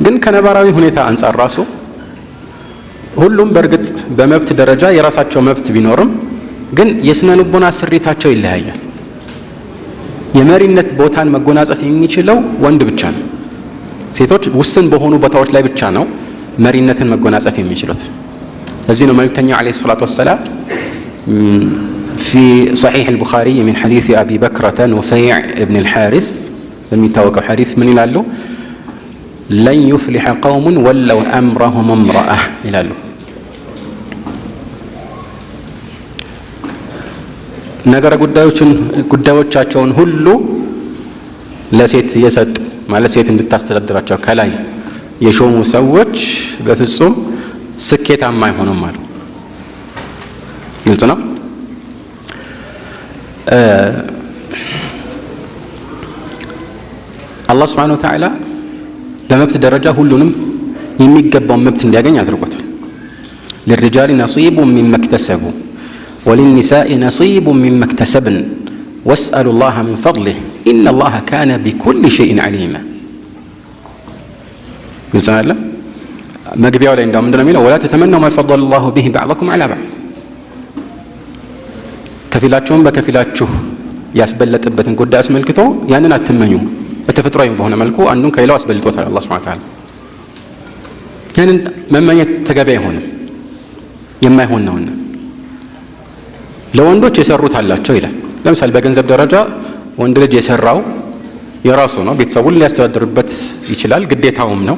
ግን ከነባራዊ ሁኔታ አንጻር ራሱ ሁሉም በእርግጥ በመብት ደረጃ የራሳቸው መብት ቢኖርም ግን የስነ ልቦና ስሪታቸው ይለያያል። የመሪነት ቦታን መጎናጸፍ የሚችለው ወንድ ብቻ ነው። ሴቶች ውስን በሆኑ ቦታዎች ላይ ብቻ ነው መሪነትን መጎናጸፍ የሚችሉት። እዚህ ነው መልእክተኛው ዓለይሂ ሰላቱ ወሰላም في صحيح البخاري من حديث أبي بكرة نفيع بن الحارث በሚታወቀው ሐዲስ ምን ይላሉ? لن يفلح قوم ولوا أمرهم امرأة ይላሉ። ነገረ ጉዳዮቻቸውን ሁሉ ለሴት የሰጡ ማለት ሴት እንድታስተዳድራቸው ከላይ የሾሙ ሰዎች በፍጹም ስኬታማ አይሆኑም አሉ። ግልጽ ነው። አላህ ሱብሓነሁ ወተዓላ በመብት ደረጃ ሁሉንም የሚገባውን መብት እንዲያገኝ አድርጎታል። للرجال نصيب مما اكتسبوا وللنساء نصيب مما اكتسبن واسألوا الله من فضله إن الله كان بكل شيء عليما ግልጽ አለ። መግቢያው ላይ እንደው ምንድነው የሚለው? ولا تتمنوا ما فضل الله به بعضكم على بعض ከፊላችሁም በከፊላችሁ ያስበለጠበትን ጉዳይ አስመልክቶ ያንን አትመኙ። በተፈጥሯዊ በሆነ መልኩ አንዱን ከሌላው አስበልጦታል አላህ ሱብሓነሁ ወተዓላ። ያንን መመኘት ተገቢ አይሆንም፣ የማይሆን ነውና ለወንዶች የሰሩት አላቸው ይላል። ለምሳሌ በገንዘብ ደረጃ ወንድ ልጅ የሰራው የራሱ ነው፣ ቤተሰቡን ሊያስተዳድርበት ይችላል፣ ግዴታውም ነው።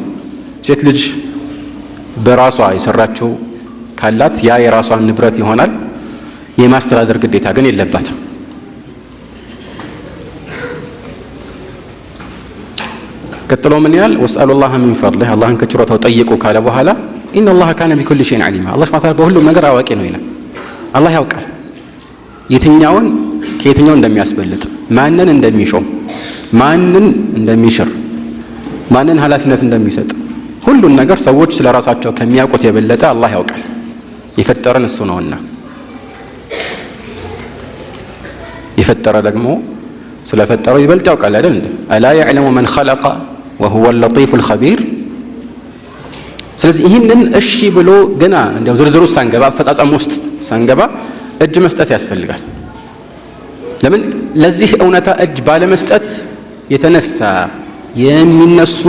ሴት ልጅ በራሷ የሰራችው ካላት ያ የራሷን ንብረት ይሆናል፣ የማስተዳደር ግዴታ ግን የለባትም። ቀጥሎ ምን ይላል? ወስአሉላህ ሚን ፈድሊህ አላህን ከችሮታው ጠይቁ ካለ በኋላ ኢነላህ ካነ ቢኩሊ ሸይን ዓሊማ አላህ ሱብሓነሁ ወተዓላ በሁሉም ነገር አዋቂ ነው ይላል። አላህ ያውቃል የትኛውን ከየትኛው እንደሚያስበልጥ፣ ማንን እንደሚሾም፣ ማንን እንደሚሽር፣ ማንን ኃላፊነት እንደሚሰጥ ሁሉን ነገር ሰዎች ስለ ራሳቸው ከሚያውቁት የበለጠ አላህ ያውቃል። የፈጠረን እሱ ነውና የፈጠረ ደግሞ ስለፈጠረው ይበልጥ ያውቃል አይደል? አላ يعلم من خلق وهو اللطيف الخبير ስለዚህ ይህንን እሺ ብሎ ገና እንዲያው ዝርዝሩ ሳንገባ አፈጻጸም ውስጥ ሳንገባ እጅ መስጠት ያስፈልጋል። ለምን ለዚህ እውነታ እጅ ባለመስጠት የተነሳ የሚነሱ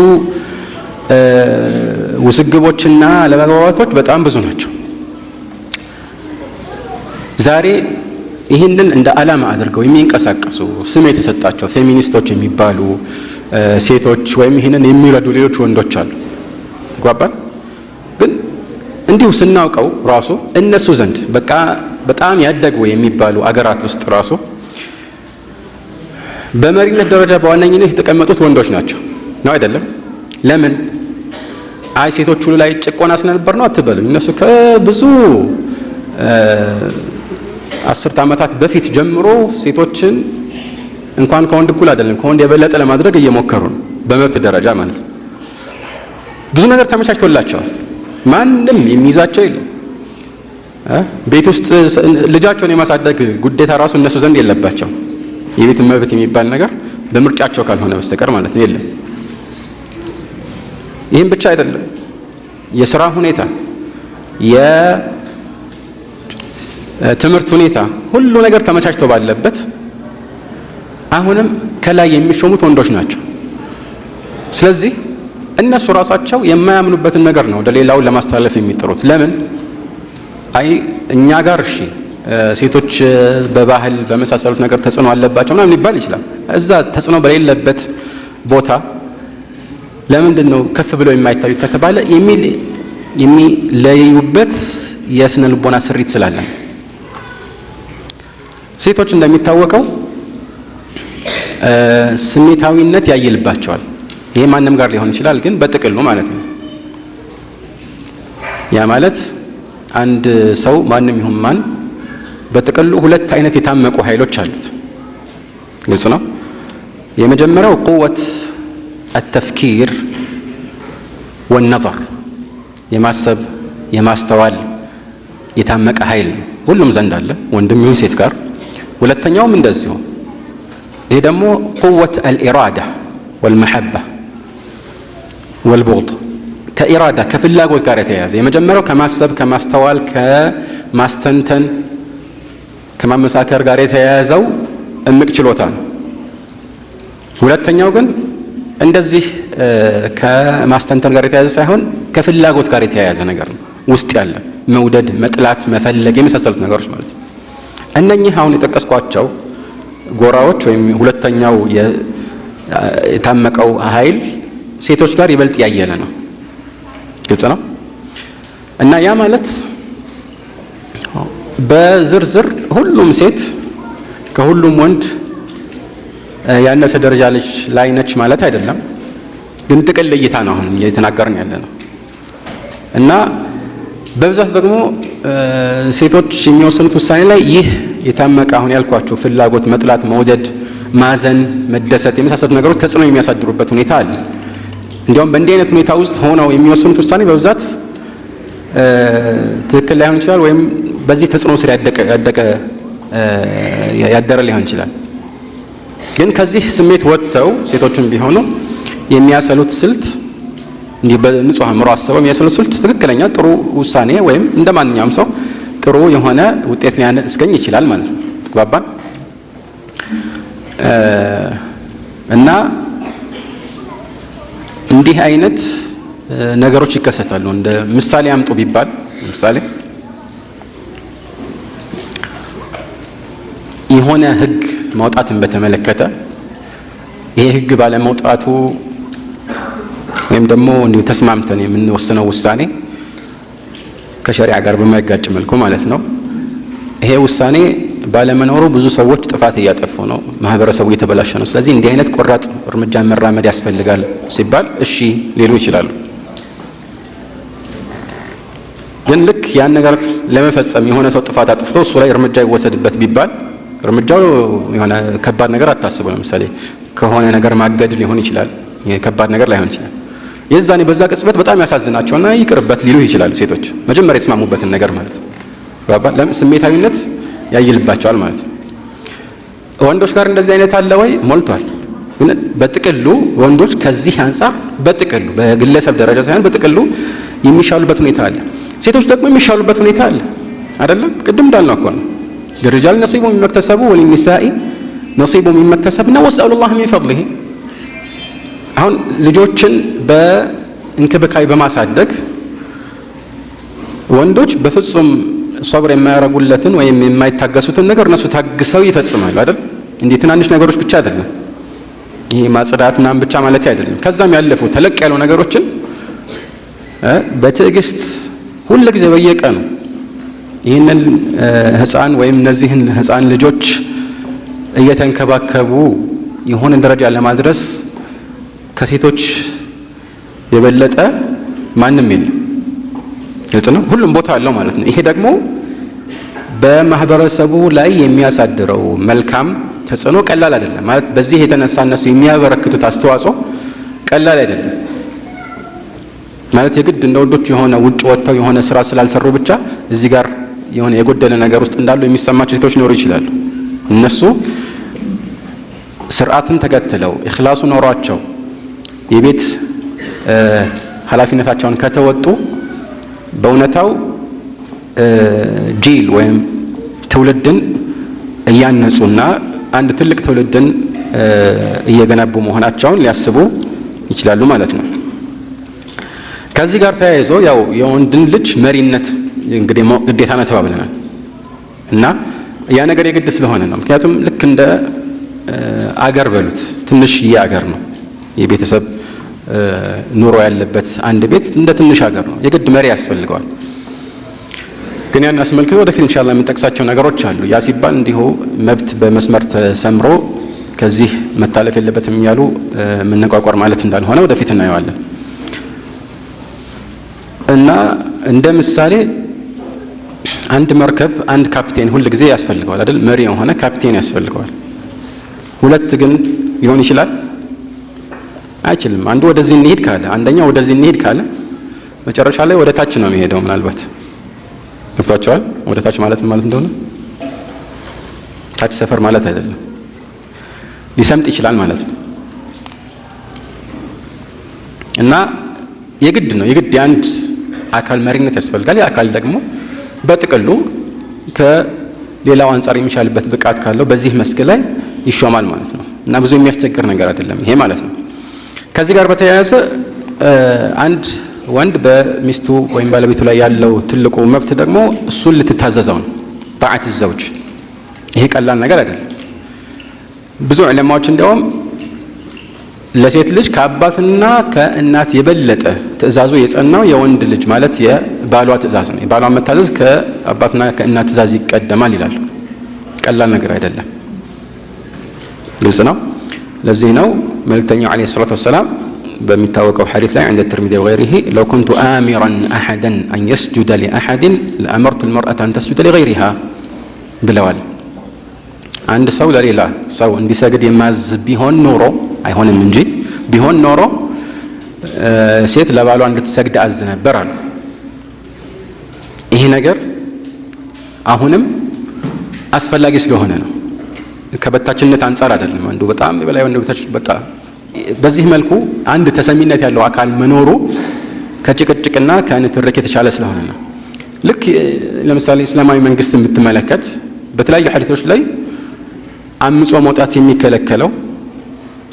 ውዝግቦችና አለመግባባቶች በጣም ብዙ ናቸው። ዛሬ ይህንን እንደ ዓላማ አድርገው የሚንቀሳቀሱ ስም የተሰጣቸው ፌሚኒስቶች የሚባሉ ሴቶች ወይም ይህንን የሚረዱ ሌሎች ወንዶች አሉ። ተግባባን። ግን እንዲሁ ስናውቀው ራሱ እነሱ ዘንድ በቃ በጣም ያደጉ የሚባሉ አገራት ውስጥ ራሱ በመሪነት ደረጃ በዋነኝነት የተቀመጡት ወንዶች ናቸው። ነው አይደለም? ለምን? አይ ሴቶች ሁሉ ላይ ጭቆና ስለነበር ነው አትበሉኝ። እነሱ ከብዙ አስርት ዓመታት በፊት ጀምሮ ሴቶችን እንኳን ከወንድ እኩል አይደለም ከወንድ የበለጠ ለማድረግ እየሞከሩ ነው፣ በመብት ደረጃ ማለት ነው። ብዙ ነገር ተመቻችቶላቸዋል። ማንም የሚይዛቸው የለም። ቤት ውስጥ ልጃቸውን የማሳደግ ግዴታ ራሱ እነሱ ዘንድ የለባቸው። የቤት መብት የሚባል ነገር በምርጫቸው ካልሆነ በስተቀር ማለት ነው የለም። ይህም ብቻ አይደለም፣ የስራ ሁኔታ፣ የትምህርት ሁኔታ፣ ሁሉ ነገር ተመቻችቶ ባለበት አሁንም ከላይ የሚሾሙት ወንዶች ናቸው። ስለዚህ እነሱ ራሳቸው የማያምኑበትን ነገር ነው ወደ ሌላው ለማስተላለፍ የሚጥሩት። ለምን? አይ እኛ ጋር እሺ ሴቶች በባህል በመሳሰሉት ነገር ተጽዕኖ አለባቸው ምናምን ሊባል ይችላል። እዛ ተጽዕኖ በሌለበት ቦታ ለምንድን ነው ከፍ ብለው የማይታዩት ከተባለ የሚለዩበት የስነ ልቦና ስሪት ስላለ። ሴቶች እንደሚታወቀው ስሜታዊነት ያይልባቸዋል። ይሄ ማንም ጋር ሊሆን ይችላል፣ ግን በጥቅሉ ማለት ነው። ያ ማለት አንድ ሰው ማንም ይሁን ማን በጥቅሉ ሁለት አይነት የታመቁ ኃይሎች አሉት። ግልጽ ነው። የመጀመሪያው ቁወት التفكير والنظر የማሰብ የማስተዋል የታመቀ ኃይል ሁሉም ዘንድ አለ፣ ወንድም ይሁን ሴት ጋር። ሁለተኛውም እንደዚሁ። ይሄ ደግሞ ቁወት الإرادة والمحبة والبغض ከኢራዳ ከፍላጎት ጋር የተያያዘ። የመጀመሪያው ከማሰብ ከማስተዋል ከማስተንተን ከማመሳከር ጋር የተያያዘው እምቅ ችሎታ ነው። ሁለተኛው ግን እንደዚህ ከማስተንተን ጋር የተያያዘ ሳይሆን ከፍላጎት ጋር የተያያዘ ነገር ነው። ውስጥ ያለ መውደድ፣ መጥላት፣ መፈለግ የመሳሰሉት ነገሮች ማለት ነው። እነኚህ አሁን የጠቀስኳቸው ጎራዎች ወይም ሁለተኛው የታመቀው ኃይል ሴቶች ጋር ይበልጥ ያየለ ነው። ግልጽ ነው። እና ያ ማለት በዝርዝር ሁሉም ሴት ከሁሉም ወንድ ያነሰ ደረጃ ላይ ነች ማለት አይደለም። ግን ጥቅል እይታ ነው አሁን እየተናገርን ያለ ነው። እና በብዛት ደግሞ ሴቶች የሚወስኑት ውሳኔ ላይ ይህ የታመቀ አሁን ያልኳቸው ፍላጎት፣ መጥላት፣ መውደድ፣ ማዘን፣ መደሰት የመሳሰሉት ነገሮች ተጽዕኖ የሚያሳድሩበት ሁኔታ አለ። እንዲያውም በእንዲህ አይነት ሁኔታ ውስጥ ሆነው የሚወስኑት ውሳኔ በብዛት ትክክል ላይሆን ይችላል፣ ወይም በዚህ ተጽዕኖ ስር ያደረ ሊሆን ይችላል። ግን ከዚህ ስሜት ወጥተው ሴቶችም ቢሆኑ የሚያሰሉት ስልት እንዲህ በንጹህ አእምሮ አስበው የሚያሰሉት ስልት ትክክለኛ ጥሩ ውሳኔ ወይም እንደ ማንኛውም ሰው ጥሩ የሆነ ውጤት ሊያስገኝ ይችላል ማለት ነው። ተግባባን? እና እንዲህ አይነት ነገሮች ይከሰታሉ። እንደ ምሳሌ አምጡ ቢባል ምሳሌ የሆነ ሕግ ማውጣትን በተመለከተ ይሄ ሕግ ባለመውጣቱ ወይም ደግሞ እንዲሁ ተስማምተን የምንወስነው ውሳኔ ከሸሪዓ ጋር በማይጋጭ መልኩ ማለት ነው። ይሄ ውሳኔ ባለመኖሩ ብዙ ሰዎች ጥፋት እያጠፉ ነው፣ ማህበረሰቡ እየተበላሸ ነው። ስለዚህ እንዲህ አይነት ቆራጥ እርምጃ መራመድ ያስፈልጋል ሲባል እሺ ሊሉ ይችላሉ። ግን ልክ ያን ነገር ለመፈጸም የሆነ ሰው ጥፋት አጥፍቶ እሱ ላይ እርምጃ ይወሰድበት ቢባል እርምጃው የሆነ ከባድ ነገር አታስቡ። ለምሳሌ ከሆነ ነገር ማገድ ሊሆን ይችላል፣ ከባድ ነገር ላይሆን ይችላል። የዛኔ በዛ ቅጽበት በጣም ያሳዝናቸውና ይቅርበት ሊሉ ይችላሉ። ሴቶች መጀመሪያ የተስማሙበትን ነገር ማለት ነው። ስሜታዊነት ያይልባቸዋል ማለት ነው። ወንዶች ጋር እንደዚህ አይነት አለ ወይ? ሞልቷል። ግን በጥቅሉ ወንዶች ከዚህ አንጻር በጥቅሉ በግለሰብ ደረጃ ሳይሆን በጥቅሉ የሚሻሉበት ሁኔታ አለ። ሴቶች ደግሞ የሚሻሉበት ሁኔታ አለ አይደለም? ቅድም እንዳልነው እኮ ነው ለሪጃል ነሲቡ ሚማ እክተሰቡ ወሊኒሳኢ ነሲቡ ሚማ እክተሰብና ወስአሉላህ ሚን ፈድሊሂ። አሁን ልጆችን በእንክብካቤ በማሳደግ ወንዶች በፍጹም ሰብር የማያረጉለትን ወይም የማይታገሱትን ነገር እነሱ ታግሰው ይፈጽማሉ አይደል? እንዲህ ትናንሽ ነገሮች ብቻ አይደለም፣ ይሄ ማጽዳትና ብቻ ማለት አይደለም። ከዛም ያለፉ ተለቅ ያሉ ነገሮችን በትዕግስት ሁሉ ጊዜ በየቀኑ ይህንን ህፃን ወይም እነዚህን ህፃን ልጆች እየተንከባከቡ የሆነ ደረጃ ለማድረስ ከሴቶች የበለጠ ማንም የለም። ግልጽ ነው። ሁሉም ቦታ አለው ማለት ነው። ይሄ ደግሞ በማህበረሰቡ ላይ የሚያሳድረው መልካም ተጽዕኖ ቀላል አይደለም ማለት በዚህ የተነሳ እነሱ የሚያበረክቱት አስተዋጽኦ ቀላል አይደለም ማለት የግድ እንደ ወንዶች የሆነ ውጭ ወጥተው የሆነ ስራ ስላልሰሩ ብቻ እዚህ ጋር የሆነ የጎደለ ነገር ውስጥ እንዳሉ የሚሰማቸው ሴቶች ሊኖሩ ይችላሉ። እነሱ ስርዓትን ተከትለው ኢኽላሱ ኖሯቸው የቤት ኃላፊነታቸውን ከተወጡ በእውነታው ጂል ወይም ትውልድን እያነጹና አንድ ትልቅ ትውልድን እየገነቡ መሆናቸውን ሊያስቡ ይችላሉ ማለት ነው። ከዚህ ጋር ተያይዞ ያው የወንድን ልጅ መሪነት እንግዲህ ግዴታ ነው ተባብለናል እና ያ ነገር የግድ ስለሆነ ነው። ምክንያቱም ልክ እንደ አገር በሉት ትንሽ አገር ነው የቤተሰብ ኑሮ ያለበት አንድ ቤት እንደ ትንሽ ሀገር ነው። የግድ መሪ ያስፈልገዋል። ግን ያን አስመልክቶ ወደፊት ኢንሻአላህ የምንጠቅሳቸው ነገሮች አሉ። ያ ሲባል እንዲሁ መብት በመስመር ተሰምሮ ከዚህ መታለፍ የለበትም እያሉ መነቋቋር ማለት እንዳልሆነ ወደፊት እናየዋለን። እና እንደ ምሳሌ አንድ መርከብ አንድ ካፕቴን ሁል ጊዜ ያስፈልገዋል አይደል? መሪ የሆነ ካፕቴን ያስፈልገዋል። ሁለት ግን ሊሆን ይችላል አይችልም። አንዱ ወደዚህ እንሄድ ካለ አንደኛው ወደዚህ እንሄድ ካለ መጨረሻ ላይ ወደ ታች ነው የሚሄደው። ምናልባት ገብቷቸዋል። ወደ ታች ማለት እንደሆነ ታች ሰፈር ማለት አይደለም፣ ሊሰምጥ ይችላል ማለት ነው። እና የግድ ነው የግድ የአንድ አካል መሪነት ያስፈልጋል። ያ አካል ደግሞ በጥቅሉ ከሌላው አንጻር የሚሻልበት ብቃት ካለው በዚህ መስክ ላይ ይሾማል ማለት ነው። እና ብዙ የሚያስቸግር ነገር አይደለም ይሄ ማለት ነው። ከዚህ ጋር በተያያዘ አንድ ወንድ በሚስቱ ወይም ባለቤቱ ላይ ያለው ትልቁ መብት ደግሞ እሱን ልትታዘዘው ነው። ጣዓት ዘውጅ ይሄ ቀላል ነገር አይደለም። ብዙ ዑለማዎች እንዲያውም ለሴት ልጅ ከአባትና ከእናት የበለጠ ትእዛዙ የጸናው የወንድ ልጅ ማለት የባሏ ትእዛዝ ነው። የባሏን መታዘዝ ከአባትና ከእናት ትእዛዝ ይቀደማል ይላሉ። ቀላል ነገር አይደለም። ግልጽ ነው። ለዚህ ነው መልእክተኛው ዓለይሂ ሰላቱ ወሰላም በሚታወቀው ሐዲስ ላይ عند الترمذي وغيره لو كنت آمرا أحدا أن يسجد لأحد لأمرت المرأة أن تسجد لغيرها ብለዋል። አንድ ሰው ለሌላ ሰው እንዲሰግድ የማዝ ቢሆን ኖሮ አይሆንም እንጂ ቢሆን ኖሮ ሴት ለባሏ እንድትሰግድ አዝ ነበር አሉ። ይሄ ነገር አሁንም አስፈላጊ ስለሆነ ነው። ከበታችነት አንጻር አይደለም። አንዱ በጣም የበላይ ወንድ በታች በቃ በዚህ መልኩ አንድ ተሰሚነት ያለው አካል መኖሩ ከጭቅጭቅና ከንትርክ የተሻለ ስለሆነ ነው። ልክ ለምሳሌ እስላማዊ መንግስት የምትመለከት በተለያዩ ሐዲሶች ላይ አምጾ መውጣት የሚከለከለው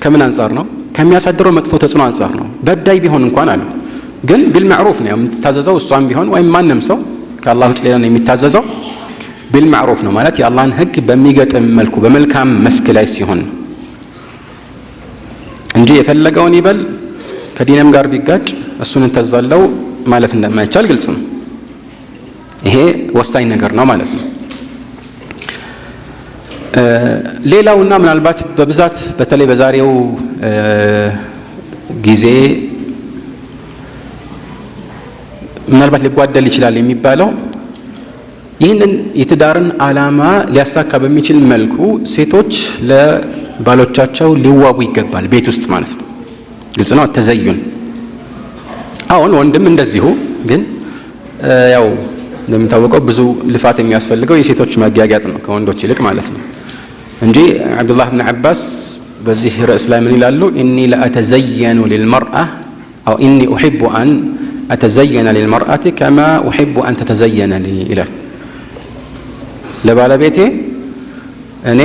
ከምን አንጻር ነው? ከሚያሳድረው መጥፎ ተጽዕኖ አንጻር ነው። በዳይ ቢሆን እንኳን አሉ ግን ቢልማዕሩፍ ነው የምትታዘዘው። እሷም ቢሆን ወይም ማንም ሰው ከአላህ ውጭ ሌላ ነው የሚታዘዘው ቢልማዕሩፍ ነው ማለት የአላህን ሕግ በሚገጥም መልኩ በመልካም መስክ ላይ ሲሆን እንጂ የፈለገውን ይበል ከዲንም ጋር ቢጋጭ እሱን እንተዛለው ማለት እንደማይቻል ግልጽ ነው። ይሄ ወሳኝ ነገር ነው ማለት ነው። ሌላውና ምናልባት በብዛት በተለይ በዛሬው ጊዜ ምናልባት ሊጓደል ይችላል የሚባለው ይህንን የትዳርን ዓላማ ሊያሳካ በሚችል መልኩ ሴቶች ለባሎቻቸው ሊዋቡ ይገባል፣ ቤት ውስጥ ማለት ነው። ግልጽ ነው። ተዘዩን አሁን ወንድም እንደዚሁ ግን ያው እንደሚታወቀው ብዙ ልፋት የሚያስፈልገው የሴቶች መጋጋጥ ነው ከወንዶች ይልቅ ማለት ነው እንጂ አብዱላህ ብን አባስ በዚህ ርዕስ ላይ ምን ይላሉ? ኢኒ ለአተዘየኑ ሊልመርአ አው ኢኒ ኡሂቡ አን አተዘየነ ሊልመርአቲ ከማ ኡሒቡ አን ተተዘየነ ሊ ይላል። ለባለቤቴ እኔ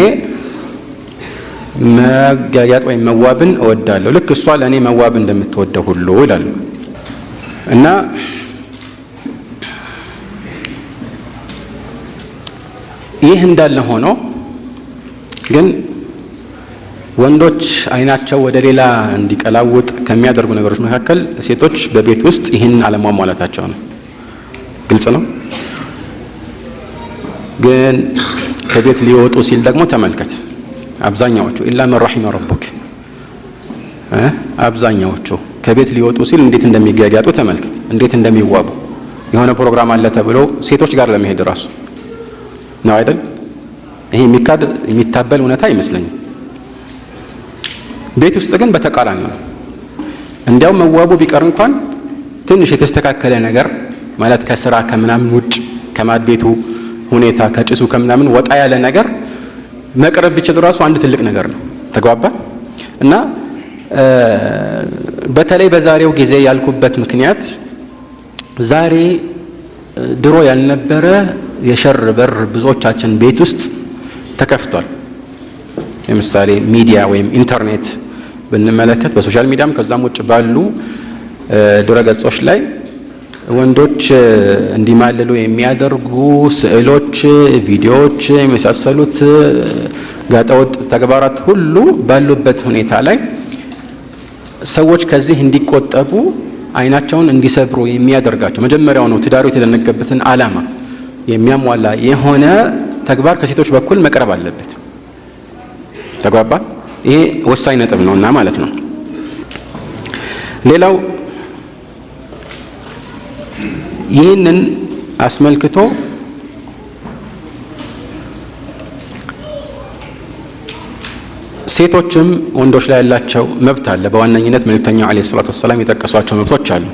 መጋያጥ ወይም መዋብን እወዳለሁ ልክ እሷ ለእኔ መዋብ እንደምትወደው ሁሉ ይላል። እና ይህ እንዳለ ሆኖ ግን ወንዶች አይናቸው ወደ ሌላ እንዲቀላውጥ ከሚያደርጉ ነገሮች መካከል ሴቶች በቤት ውስጥ ይህን አለሟሟላታቸው ነው። ግልጽ ነው። ግን ከቤት ሊወጡ ሲል ደግሞ ተመልከት፣ አብዛኛዎቹ ኢላ መን ረሒመ ረቡክ፣ አብዛኛዎቹ ከቤት ሊወጡ ሲል እንዴት እንደሚጋጋጡ ተመልከት፣ እንዴት እንደሚዋቡ። የሆነ ፕሮግራም አለ ተብሎ ሴቶች ጋር ለመሄድ ራሱ ነው አይደል? ይሄ የሚታበል እውነታ አይመስለኝም። ቤት ውስጥ ግን በተቃራኒ ነው። እንዲያው መዋቡ ቢቀር እንኳን ትንሽ የተስተካከለ ነገር ማለት ከስራ ከምናምን ውጭ ከማድ ቤቱ ሁኔታ ከጭሱ ከምናምን ወጣ ያለ ነገር መቅረብ ቢችል ራሱ አንድ ትልቅ ነገር ነው። ተግባባ? እና በተለይ በዛሬው ጊዜ ያልኩበት ምክንያት ዛሬ ድሮ ያልነበረ የሸር በር ብዙዎቻችን ቤት ውስጥ ተከፍቷል። ለምሳሌ ሚዲያ ወይም ኢንተርኔት ብንመለከት በሶሻል ሚዲያም ከዛም ውጭ ባሉ ድረገጾች ላይ ወንዶች እንዲማልሉ የሚያደርጉ ስዕሎች፣ ቪዲዮዎች የመሳሰሉት ጋጠወጥ ተግባራት ሁሉ ባሉበት ሁኔታ ላይ ሰዎች ከዚህ እንዲቆጠቡ አይናቸውን እንዲሰብሩ የሚያደርጋቸው መጀመሪያው ነው ትዳሩ የተደነገበትን ዓላማ የሚያሟላ የሆነ ተግባር ከሴቶች በኩል መቅረብ አለበት። ተግባባ? ይሄ ወሳኝ ነጥብ ነውና ማለት ነው። ሌላው ይህንን አስመልክቶ ሴቶችም ወንዶች ላይ ያላቸው መብት አለ። በዋነኝነት መልእክተኛው ዓለይሂ ሰላቱ ወሰላም የጠቀሷቸው መብቶች አሉ።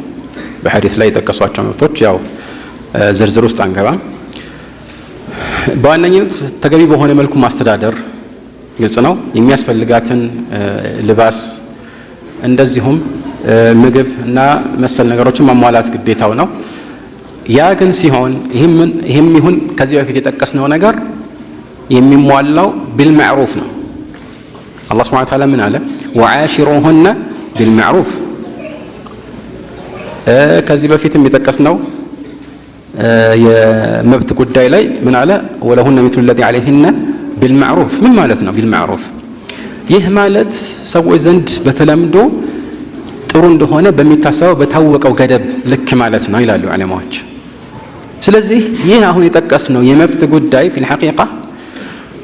በሐዲስ ላይ የጠቀሷቸው መብቶች ያው ዝርዝር ውስጥ አንገባም። በዋነኝነት ተገቢ በሆነ መልኩ ማስተዳደር ግልጽ ነው። የሚያስፈልጋትን ልባስ እንደዚሁም ምግብ እና መሰል ነገሮችን ማሟላት ግዴታው ነው። ያ ግን ሲሆን ይህም ይሁን ከዚህ በፊት የጠቀስነው ነገር የሚሟላው ቢልማዕሩፍ ነው። አላህ ሱብሓነሁ ወተዓላ ምን አለ? ወዓሺሩሁነ ቢልማዕሩፍ። ከዚህ በፊትም የጠቀስነው የመብት ጉዳይ ላይ ምን አለ? ወለሁነ ሚስሉ ለዚ ዐለይሂነ ቢልማዕሩፍ። ምን ማለት ነው ቢልማዕሩፍ? ይህ ማለት ሰዎች ዘንድ በተለምዶ ጥሩ እንደሆነ በሚታሰበው በታወቀው ገደብ ልክ ማለት ነው ይላሉ ዑለማዎች። ስለዚህ ይህ አሁን የጠቀስነው የመብት ጉዳይ ፊል ሐቂቃ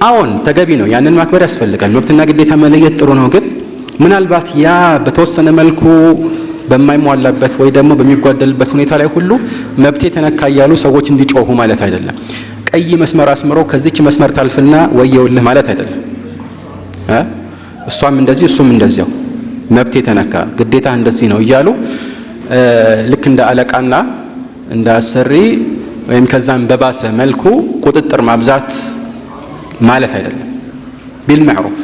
አዎን ተገቢ ነው፣ ያንን ማክበር ያስፈልጋል። መብትና ግዴታ መለየት ጥሩ ነው። ግን ምናልባት ያ በተወሰነ መልኩ በማይሟላበት ወይ ደግሞ በሚጓደልበት ሁኔታ ላይ ሁሉ መብቴ ተነካ እያሉ ሰዎች እንዲጮሁ ማለት አይደለም። ቀይ መስመር አስምሮ ከዚች መስመር ታልፍና ወየውልህ ማለት አይደለም። እሷም እንደዚህ እሱም እንደዚያው መብቴ ተነካ ግዴታ እንደዚህ ነው እያሉ ልክ እንደ አለቃና እንደ አሰሪ ወይም ከዛም በባሰ መልኩ ቁጥጥር ማብዛት ማለት አይደለም። ቢልማዕሩፍ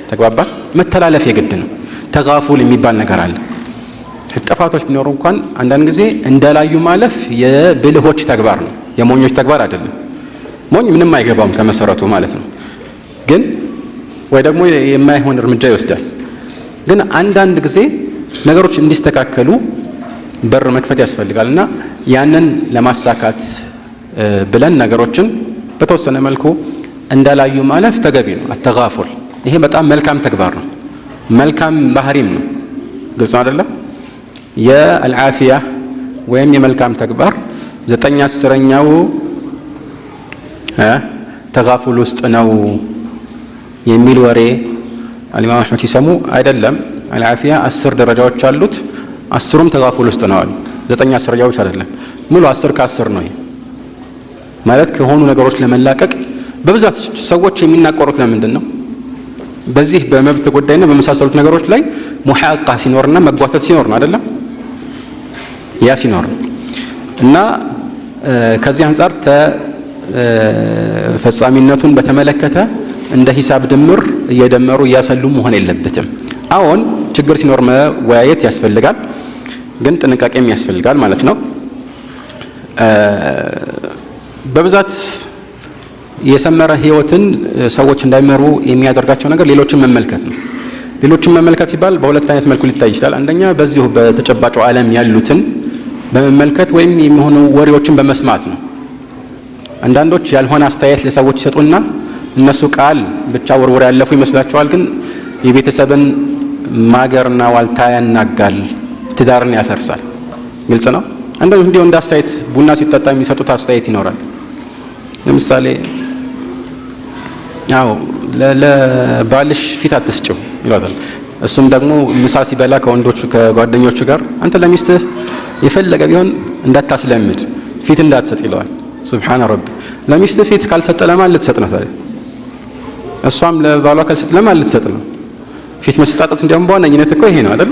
ተግባባ። መተላለፍ የግድ ነው። ተጋፉል የሚባል ነገር አለ። ጥፋቶች ቢኖሩ እንኳን አንዳንድ ጊዜ እንደላዩ ማለፍ የብልሆች ተግባር ነው፣ የሞኞች ተግባር አይደለም። ሞኝ ምንም አይገባውም ከመሰረቱ ማለት ነው። ግን ወይ ደግሞ የማይሆን እርምጃ ይወስዳል። ግን አንዳንድ ጊዜ ነገሮች እንዲስተካከሉ በር መክፈት ያስፈልጋልና ያንን ለማሳካት ብለን ነገሮችን በተወሰነ መልኩ እንደላዩ ማለፍ ተገቢ ነው። አተጋፉል ይሄ በጣም መልካም ተግባር ነው፣ መልካም ባህሪም ነው። ግልጽ አይደለም? የአልዓፊያ ወይም የመልካም ተግባር 9/10ኛው ተጋፉል ውስጥ ነው የሚል ወሬ አልኢማም አሕመድ ሲሰሙ አይደለም። አልዓፊያ 10 ደረጃዎች አሉት፣ 10ሩም ተጋፉል ውስጥ ነው አሉ። 9/10 ደረጃዎች አይደለም፣ ሙሉ 10 ከ10 ነው። ማለት ከሆኑ ነገሮች ለመላቀቅ በብዛት ሰዎች የሚናቆሩት ለምንድን ነው? በዚህ በመብት ጉዳይና በመሳሰሉት ነገሮች ላይ ሙሐቃ ሲኖርና መጓተት ሲኖር ነው አይደለም? ያ ሲኖር እና ከዚህ አንጻር ተፈጻሚነቱን በተመለከተ እንደ ሂሳብ ድምር እየደመሩ እያሰሉ መሆን የለበትም። አሁን ችግር ሲኖር መወያየት ያስፈልጋል። ግን ጥንቃቄም ያስፈልጋል ማለት ነው። በብዛት የሰመረ ህይወትን ሰዎች እንዳይመሩ የሚያደርጋቸው ነገር ሌሎችን መመልከት ነው። ሌሎችን መመልከት ሲባል በሁለት አይነት መልኩ ሊታይ ይችላል። አንደኛ በዚሁ በተጨባጩ ዓለም ያሉትን በመመልከት ወይም የሚሆኑ ወሬዎችን በመስማት ነው። አንዳንዶች ያልሆነ አስተያየት ለሰዎች ይሰጡና እነሱ ቃል ብቻ ወርወር ያለፉ ይመስላቸዋል። ግን የቤተሰብን ማገርና ዋልታ ያናጋል፣ ትዳርን ያፈርሳል። ግልጽ ነው። አንዳንዶች እንዲሁ እንደ አስተያየት ቡና ሲጠጣ የሚሰጡት አስተያየት ይኖራል። ለምሳሌ ያው ለባልሽ ፊት አትስጭው ይላታል። እሱም ደግሞ ምሳ ሲበላ ከወንዶቹ ከጓደኞቹ ጋር አንተ ለሚስትህ የፈለገ ቢሆን እንዳታስለምድ ፊት እንዳትሰጥ ይለዋል። ሱብሃነ ረቢ። ለሚስትህ ፊት ካልሰጠ ለማን ልትሰጥ ነው ታዲያ? እሷም ለባሏ ካልሰጥ ለማን ልትሰጥ ነው? ፊት መስጣጣት እንዲያውም በዋነኝነት እኮ ይሄ ነው አይደል?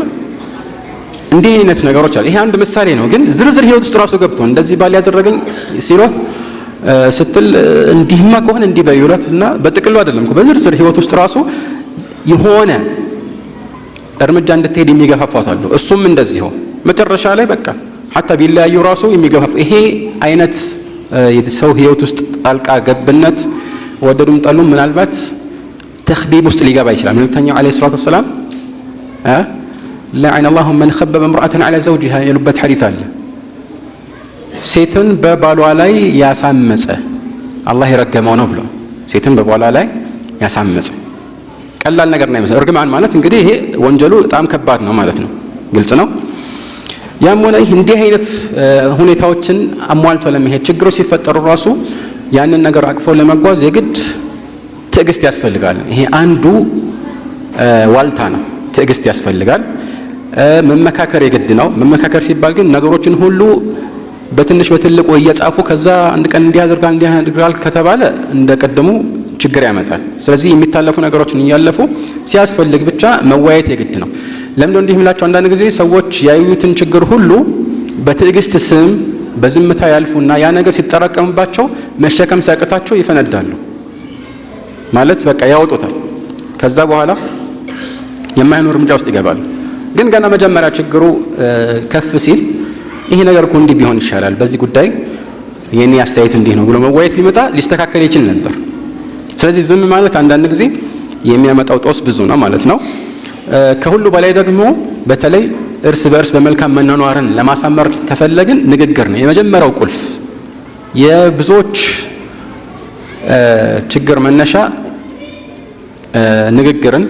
እንዲህ አይነት ነገሮች አሉ። ይሄ አንድ ምሳሌ ነው። ግን ዝርዝር ህይወት ውስጥ ራሱ ገብቶ እንደዚህ ባል ያደረገኝ ሲሏት ስትል እንዲህማ ከሆነ እንዲህ በይውላት እና በጥቅሉ አይደለም እኮ በዝርዝር ህይወት ውስጥ ራሱ የሆነ እርምጃ እንድትሄድ የሚገፋፋት አሉ። እሱም እንደዚህ ሆነ መጨረሻ ላይ በቃ ሐታ ቢለያዩ ራሱ የሚገፋፋ ይሄ አይነት የሰው ህይወት ውስጥ ጣልቃ ገብነት ወደዱም ጠሉም ምናልባት ተኽቢብ ውስጥ ሊገባ ይችላል። መልእክተኛው ዓለይሂ ሰላቱ ወሰላም ለዐነ አላሁ መን ኸበበ እምረአተን ዐላ ዘውጂሃ ያሉበት ሐዲስ አለ። ሴትን በባሏ ላይ ያሳመፀ አላህ የረገመው ነው ብሎ ሴትን በባሏ ላይ ያሳመፀ ቀላል ነገር ነው ይመስል። እርግማን ማለት እንግዲህ ይሄ ወንጀሉ በጣም ከባድ ነው ማለት ነው። ግልጽ ነው። ያም ሆነ ይህ እንዲህ አይነት ሁኔታዎችን አሟልቶ ለመሄድ ችግሮች ሲፈጠሩ ራሱ ያንን ነገር አቅፎ ለመጓዝ የግድ ትዕግስት ያስፈልጋል። ይሄ አንዱ ዋልታ ነው። ትዕግስት ያስፈልጋል። መመካከር የግድ ነው። መመካከር ሲባል ግን ነገሮችን ሁሉ በትንሽ በትልቁ እየጻፉ ከዛ አንድ ቀን እንዲያደርጋል ከተባለ እንደቀደሙ ችግር ያመጣል። ስለዚህ የሚታለፉ ነገሮችን እያለፉ ሲያስፈልግ ብቻ መወያየት የግድ ነው። ለምንድነው እንዲህ የምላቸው? አንዳንድ ጊዜ ሰዎች ያዩትን ችግር ሁሉ በትዕግስት ስም በዝምታ ያልፉና ያ ነገር ሲጠራቀምባቸው መሸከም ሲያቅታቸው ይፈነዳሉ። ማለት በቃ ያወጡታል። ከዛ በኋላ የማይኖር እርምጃ ውስጥ ይገባሉ። ግን ገና መጀመሪያ ችግሩ ከፍ ሲል ይሄ ነገር እኮ እንዲህ ቢሆን ይሻላል፣ በዚህ ጉዳይ የኔ አስተያየት እንዲህ ነው ብሎ መወያየት ቢመጣ ሊስተካከል ይችል ነበር። ስለዚህ ዝም ማለት አንዳንድ ጊዜ የሚያመጣው ጦስ ብዙ ነው ማለት ነው። ከሁሉ በላይ ደግሞ በተለይ እርስ በእርስ በመልካም መኗኗርን ለማሳመር ከፈለግን ንግግር ነው የመጀመሪያው ቁልፍ። የብዙዎች ችግር መነሻ ንግግርን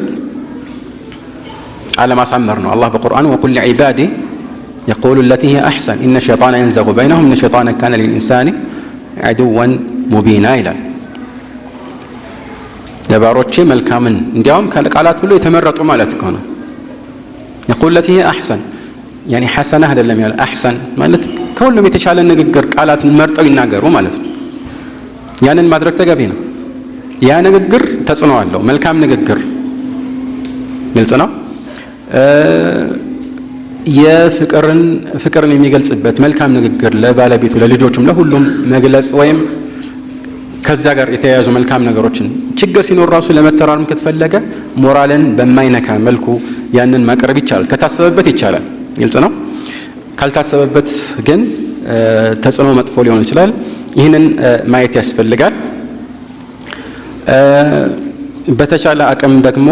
አለማሳመር ነው። አላህ በቁርአኑ ወቁል ሊዒባዲ የቁሉ ለቲ ሂየ አሕሰን ኢነ ሸይጣነ የንዘጉ በይነሁም ኢነ ሸይጣነ ካነ ሊልኢንሳኒ ዐዱወን ሙቢና ይላል። ለባሮቼ መልካምን እንዲያውም ከቃላት ሁሉ የተመረጡ ማለት ከሆነ የቁሉ ለቲ ሂየ አሕሰን ያኒ ሐሰና አይደለም ያለ አሕሰን ማለት ከሁሉም የተሻለ ንግግር ቃላትን መርጠው ይናገሩ ማለት ነው። ያንን ማድረግ ተገቢ ነው። ያ ንግግር ተጽዕኖ አለው። መልካም ንግግር ግልጽ ነው። ፍቅርን የሚገልጽበት መልካም ንግግር ለባለቤቱ፣ ለልጆቹም፣ ለሁሉም መግለጽ ወይም ከዛ ጋር የተያያዙ መልካም ነገሮችን ችግር ሲኖር ራሱ ለመተራረም ከተፈለገ ሞራልን በማይነካ መልኩ ያንን ማቅረብ ይቻላል። ከታሰበበት ይቻላል። ግልጽ ነው። ካልታሰበበት ግን ተጽዕኖ መጥፎ ሊሆን ይችላል። ይህንን ማየት ያስፈልጋል። በተቻለ አቅም ደግሞ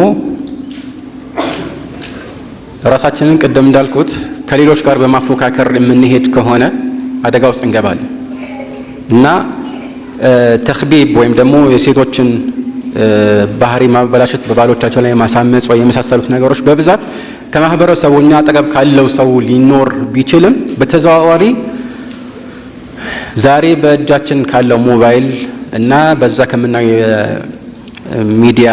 ራሳችንን ቅድም እንዳልኩት ከሌሎች ጋር በማፎካከር የምንሄድ ከሆነ አደጋ ውስጥ እንገባለን እና ተኽቢብ ወይም ደግሞ የሴቶችን ባህሪ ማበላሸት፣ በባሎቻቸው ላይ ማሳመጽ ወይ የመሳሰሉት ነገሮች በብዛት ከማህበረሰቡ እኛ አጠገብ ካለው ሰው ሊኖር ቢችልም በተዘዋዋሪ ዛሬ በእጃችን ካለው ሞባይል እና በዛ ከምናየው የሚዲያ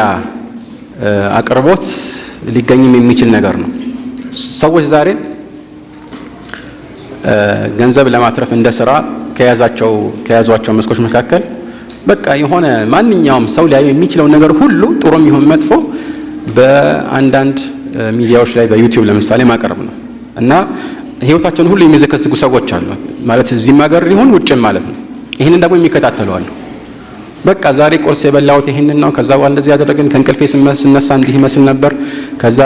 አቅርቦት ሊገኝም የሚችል ነገር ነው። ሰዎች ዛሬ ገንዘብ ለማትረፍ እንደ ስራ ከያዟቸው መስኮች መካከል በቃ የሆነ ማንኛውም ሰው ሊያዩ የሚችለው ነገር ሁሉ ጥሩም ይሁን መጥፎ በአንዳንድ ሚዲያዎች ላይ በዩቲዩብ ለምሳሌ ማቅረብ ነው እና ህይወታቸውን ሁሉ የሚዘከዝጉ ሰዎች አሉ ማለት እዚህም ሀገር ይሁን ውጭም ማለት ነው። ይህንን ደግሞ የሚከታተሉ አሉ። በቃ ዛሬ ቁርስ የበላሁት ይሄንን ነው፣ ከዛ በኋላ እንደዚህ ያደረግን፣ ከእንቅልፌ ስነሳ እንዲህ ይመስል ነበር፣ ከዛ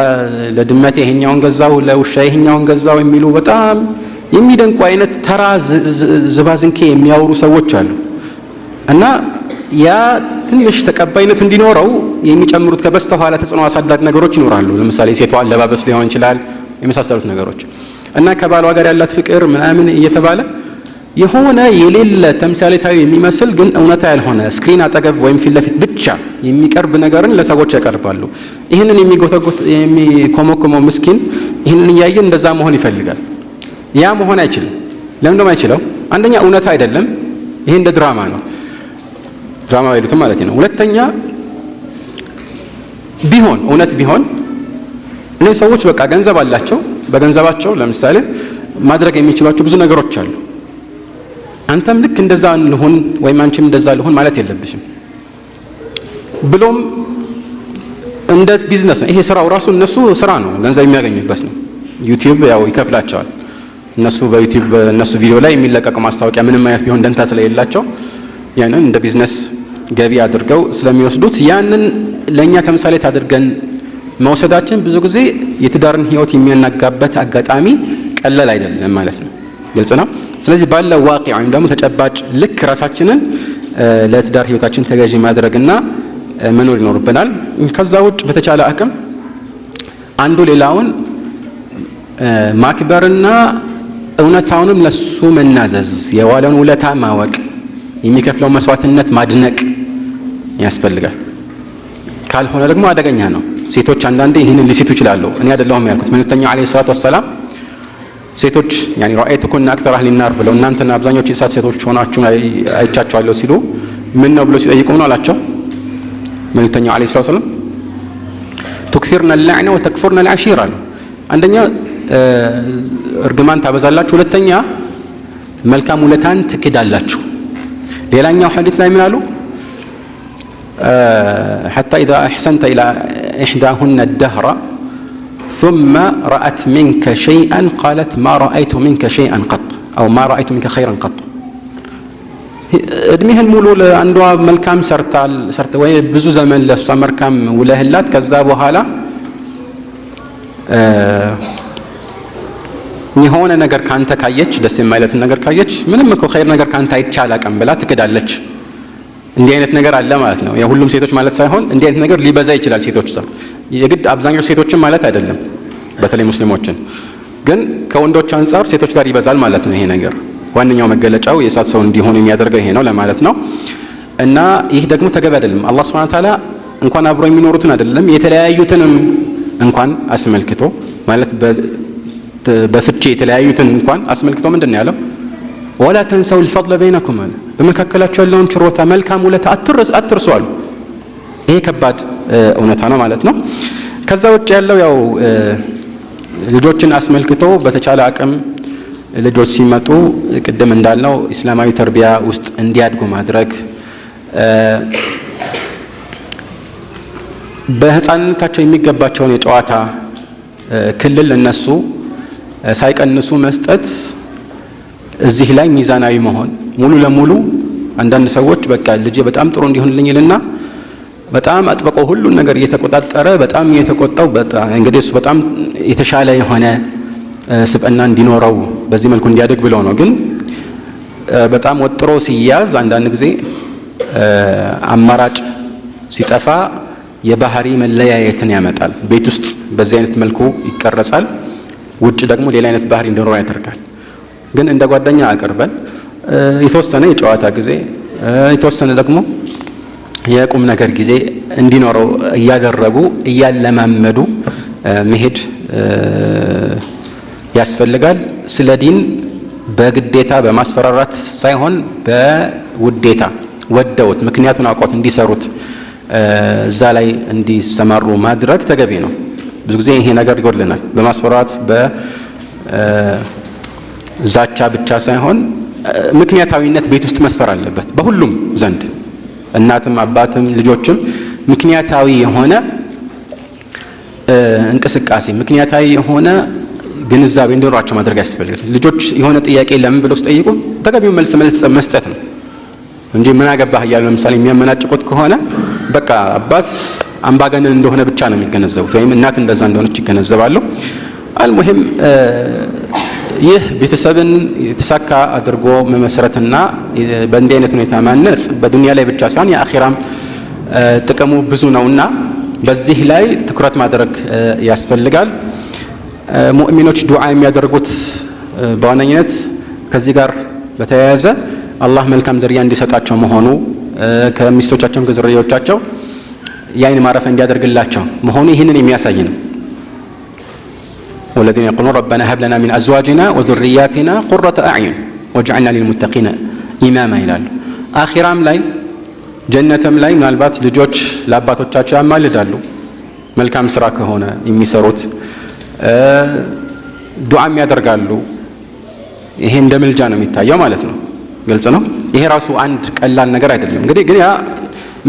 ለድመቴ ይሄኛውን ገዛው፣ ለውሻ ይሄኛውን ገዛው የሚሉ በጣም የሚደንቁ አይነት ተራ ዝባዝንኬ የሚያወሩ ሰዎች አሉ። እና ያ ትንሽ ተቀባይነት እንዲኖረው የሚጨምሩት ከበስተኋላ ተጽዕኖ አሳዳሪ ነገሮች ይኖራሉ። ለምሳሌ ሴቷ አለባበስ ሊሆን ይችላል፣ የመሳሰሉት ነገሮች እና ከባሏ ጋር ያላት ፍቅር ምናምን እየተባለ የሆነ የሌለ ተምሳሌታዊ የሚመስል ግን እውነታ ያልሆነ ስክሪን አጠገብ ወይም ፊት ለፊት ብቻ የሚቀርብ ነገርን ለሰዎች ያቀርባሉ። ይህንን የሚኮመኮመው ምስኪን ይህንን እያየ እንደዛ መሆን ይፈልጋል። ያ መሆን አይችልም። ለምን ደሞ አይችለው? አንደኛ እውነታ አይደለም፣ ይሄ እንደ ድራማ ነው። ድራማ አይሉትም ማለት ነው። ሁለተኛ ቢሆን እውነት ቢሆን እነዚህ ሰዎች በቃ ገንዘብ አላቸው። በገንዘባቸው ለምሳሌ ማድረግ የሚችሏቸው ብዙ ነገሮች አሉ። አንተም ልክ እንደዛ ልሁን ወይም አንቺም እንደዛ ልሁን ማለት የለብሽም። ብሎም እንደ ቢዝነስ ነው ይሄ ስራው ራሱ። እነሱ ስራ ነው፣ ገንዘብ የሚያገኙበት ነው። ዩቲዩብ ያው ይከፍላቸዋል። እነሱ በዩቲዩብ እነሱ ቪዲዮ ላይ የሚለቀቀው ማስታወቂያ ምንም አይነት ቢሆን ደንታ ስለሌላቸው ያንን እንደ ቢዝነስ ገቢ አድርገው ስለሚወስዱት ያንን ለኛ ተምሳሌት አድርገን መውሰዳችን ብዙ ጊዜ የትዳርን ህይወት የሚያናጋበት አጋጣሚ ቀላል አይደለም ማለት ነው። ግልጽ ነው። ስለዚህ ባለው ዋቂዕ ወይም ደግሞ ተጨባጭ ልክ ራሳችንን ለትዳር ህይወታችን ተገዢ ማድረግና መኖር ይኖርብናል። ከዛ ውጭ በተቻለ አቅም አንዱ ሌላውን ማክበርና እውነታውንም ለሱ መናዘዝ፣ የዋለውን ውለታ ማወቅ፣ የሚከፍለው መስዋዕትነት ማድነቅ ያስፈልጋል። ካልሆነ ደግሞ አደገኛ ነው። ሴቶች አንዳንዴ ይህንን ሊሲቱ ይችላሉ። እኔ አይደለሁም ያልኩት። መልእክተኛው አለይሂ ሰላቱ ወሰላም ሴቶች ያኒ ረአይቱኩና አክተር አህሊ ናር ብለው እናንተና አብዛኞቹ የእሳት ሴቶች ሆናችሁ አይቻችኋለሁ ሲሉ ምን ነው ብሎ ሲጠይቁ ምን አላቸው? መልእክተኛው አለይሂ ሰላቱ ወሰላም ትክሲርና አልላዕነ ወተክፉርና አልዓሺር አሉ። አንደኛ እርግማን ታበዛላችሁ፣ ሁለተኛ መልካም ውለታን ትክዳላችሁ። ሌላኛው ሐዲስ ላይ ምን አሉ? حتى إذا أحسنت إلى إحداهن الدهر ثم رأت منك شيئا قالت ما رأيت منك شيئا قط أو ما رأيت منك خيرا قط. እድሜህን ሙሉ ለአንዷ መልካም ሰርተ ወይ ብዙ ዘመን ለሷ መልካም ውለህላት ከዛ በኋላ የሆነ ነገር ካንተ ካየች ደስ የማይለትን ነገር ካየች ምንም እኮ ኸይር ነገር ካንተ አይቻላቀም ብላ ትክዳለች። እንዲህ አይነት ነገር አለ ማለት ነው። የሁሉም ሴቶች ማለት ሳይሆን እንዲህ አይነት ነገር ሊበዛ ይችላል። ሴቶች የግድ አብዛኛው ሴቶችን ማለት አይደለም፣ በተለይ ሙስሊሞችን ግን ከወንዶች አንፃር ሴቶች ጋር ይበዛል ማለት ነው። ይሄ ነገር ዋነኛው መገለጫው የእሳት ሰው እንዲሆኑ የሚያደርገው ይሄ ነው ለማለት ነው። እና ይህ ደግሞ ተገቢ አይደለም። አላህ ሱብሓነሁ ወተዓላ እንኳን አብሮ የሚኖሩትን አይደለም የተለያዩትንም እንኳን አስመልክቶ ማለት በፍቺ የተለያዩትን እንኳን አስመልክቶ ምንድን ነው ያለው? ወላ ተንሰው الفضل بينكم አለ። በመካከላቸው ያለውን ችሮታ መልካም ውለታ አትርሱ አሉ። ይሄ ከባድ እውነታ ነው ማለት ነው። ከዛ ውጭ ያለው ያው ልጆችን አስመልክቶ በተቻለ አቅም ልጆች ሲመጡ ቅድም እንዳልነው እስላማዊ ተርቢያ ውስጥ እንዲያድጉ ማድረግ፣ በህፃንነታቸው የሚገባቸውን የጨዋታ ክልል እነሱ ሳይቀንሱ መስጠት፣ እዚህ ላይ ሚዛናዊ መሆን ሙሉ ለሙሉ አንዳንድ ሰዎች በቃ ልጄ በጣም ጥሩ እንዲሆንልኝ ይልና በጣም አጥብቆ ሁሉን ነገር እየተቆጣጠረ በጣም እየተቆጣው በጣም እንግዲህ እሱ በጣም የተሻለ የሆነ ስብዕና እንዲኖረው በዚህ መልኩ እንዲያድግ ብለው ነው። ግን በጣም ወጥሮ ሲያዝ አንዳንድ ጊዜ አማራጭ ሲጠፋ የባህሪ መለያየትን ያመጣል። ቤት ውስጥ በዚህ አይነት መልኩ ይቀረጻል፣ ውጭ ደግሞ ሌላ አይነት ባህሪ እንዲኖረው ያደርጋል። ግን እንደ ጓደኛ አቅርበን የተወሰነ የጨዋታ ጊዜ የተወሰነ ደግሞ የቁም ነገር ጊዜ እንዲኖረው እያደረጉ እያለማመዱ መሄድ ያስፈልጋል። ስለ ዲን በግዴታ በማስፈራራት ሳይሆን በውዴታ ወደውት ምክንያቱን አውቆት እንዲሰሩት እዛ ላይ እንዲሰማሩ ማድረግ ተገቢ ነው። ብዙ ጊዜ ይሄ ነገር ይጎድልናል። በማስፈራራት በዛቻ ብቻ ሳይሆን ምክንያታዊነት ቤት ውስጥ መስፈር አለበት በሁሉም ዘንድ፣ እናትም አባትም ልጆችም ምክንያታዊ የሆነ እንቅስቃሴ ምክንያታዊ የሆነ ግንዛቤ እንዲኖራቸው ማድረግ ያስፈልጋል። ልጆች የሆነ ጥያቄ ለምን ብለው ሲጠይቁ ተገቢው መልስ መስጠት ነው። እንጂ ምን አገባህ እያሉ ለምሳሌ የሚያመናጭቁት ከሆነ በቃ አባት አምባገነን እንደሆነ ብቻ ነው የሚገነዘቡት፣ ወይም እናት እንደዛ እንደሆነች ይገነዘባሉ። አልሙሂም ይህ ቤተሰብን የተሳካ አድርጎ መመስረትና በእንዲህ አይነት ሁኔታ ማነጽ በዱንያ ላይ ብቻ ሳይሆን የአኺራም ጥቅሙ ብዙ ነውና በዚህ ላይ ትኩረት ማድረግ ያስፈልጋል። ሙእሚኖች ዱዓ የሚያደርጉት በዋነኝነት ከዚህ ጋር በተያያዘ አላህ መልካም ዝርያ እንዲሰጣቸው መሆኑ ከሚስቶቻቸው ከዝርያዎቻቸው የአይን ማረፊያ እንዲያደርግላቸው መሆኑ ይህንን የሚያሳይ ነው። والذين يقولون ربنا هب لنا من أزواجنا وذرياتنا قرة أعين واجعلنا للمتقين إماما ይላሉ። አኺራም ላይ ጀነትም ላይ ምናልባት ልጆች ለአባቶቻቸው ያማልዳሉ መልካም ስራ ከሆነ የሚሰሩት ዱዓም ያደርጋሉ። ይሄ እንደ ምልጃ ነው የሚታየው ማለት ነው። ግልጽ ነው። ይሄ ራሱ አንድ ቀላል ነገር አይደለም። እንግዲህ ግን ያ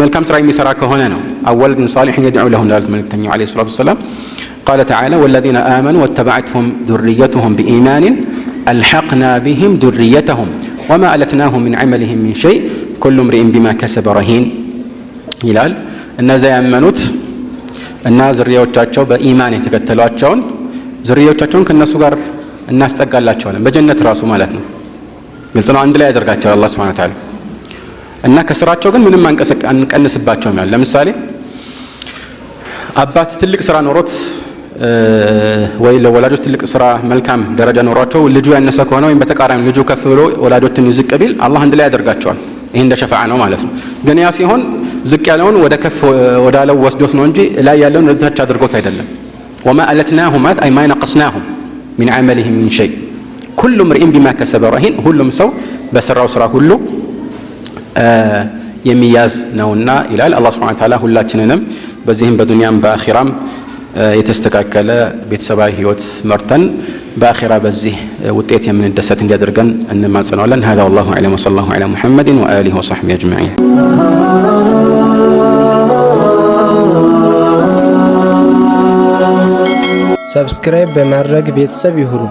መልካም ስራ የሚሰራ ከሆነ ነው። አወልድን ሷሊሕን የድዑ ለሁ እንዳሉት መልእክተኛው ዓለይሂ ሰላቱ ወሰላም قال تعالى والذين آمنوا واتبعتهم ذريتهم بإيمان ألحقنا بهم ذريتهم وما ألتناهم من عملهم من شيء كل امرئ بما كسب رهين ይላል። እነዚያ ያመኑት እና ዝርያዎቻቸው በኢማን የተከተሏቸውን ዝርያዎቻቸውን ከነሱ ጋር እናስጠጋላቸዋለን በጀነት ራሱ ማለት ነው። ግልጽ ነው። አንድ ላይ ያደርጋቸዋል አላህ Subhanahu Wa Ta'ala እና ከስራቸው ግን ምንም አንቀንስባቸውም ይላል። ለምሳሌ አባት ትልቅ ስራ ኖሮት ወይ ለወላጆች ትልቅ ስራ መልካም ደረጃ ኖሯቸው ልጁ ያነሰ ከሆነ ወይም በተቃራኒ ልጁ ከፍ ብሎ ወላጆችን ይዝቅ ቢል አላህ አንድ ላይ ያደርጋቸዋል። ይሄ እንደ ሸፋዓ ነው ማለት ነው። ግን ያ ሲሆን ዝቅ ያለውን ወደ ከፍ ወዳለው ወስዶት ነው እንጂ ላይ ያለውን ወደ ታች አድርጎት አይደለም። وما ألتناهم أي ما نقصناهم من عملهم من شيء كل امرئ بما كسب رهين ሁሉም ሰው በሰራው ስራ ሁሉ የሚያዝ ነውና ይላል አላህ Subhanahu Wa Ta'ala። ሁላችንንም በዚህም በዱንያም በአኺራም የተስተካከለ ቤተሰባዊ ህይወት መርተን በአኺራ በዚህ ውጤት የምንደሰት እንዲያደርገን እንማጸናለን። هذا والله أعلم وصلى الله على محمد وآله وصحبه أجمعين. ሰብስክራይብ በማድረግ ቤተሰብ ይሁኑ።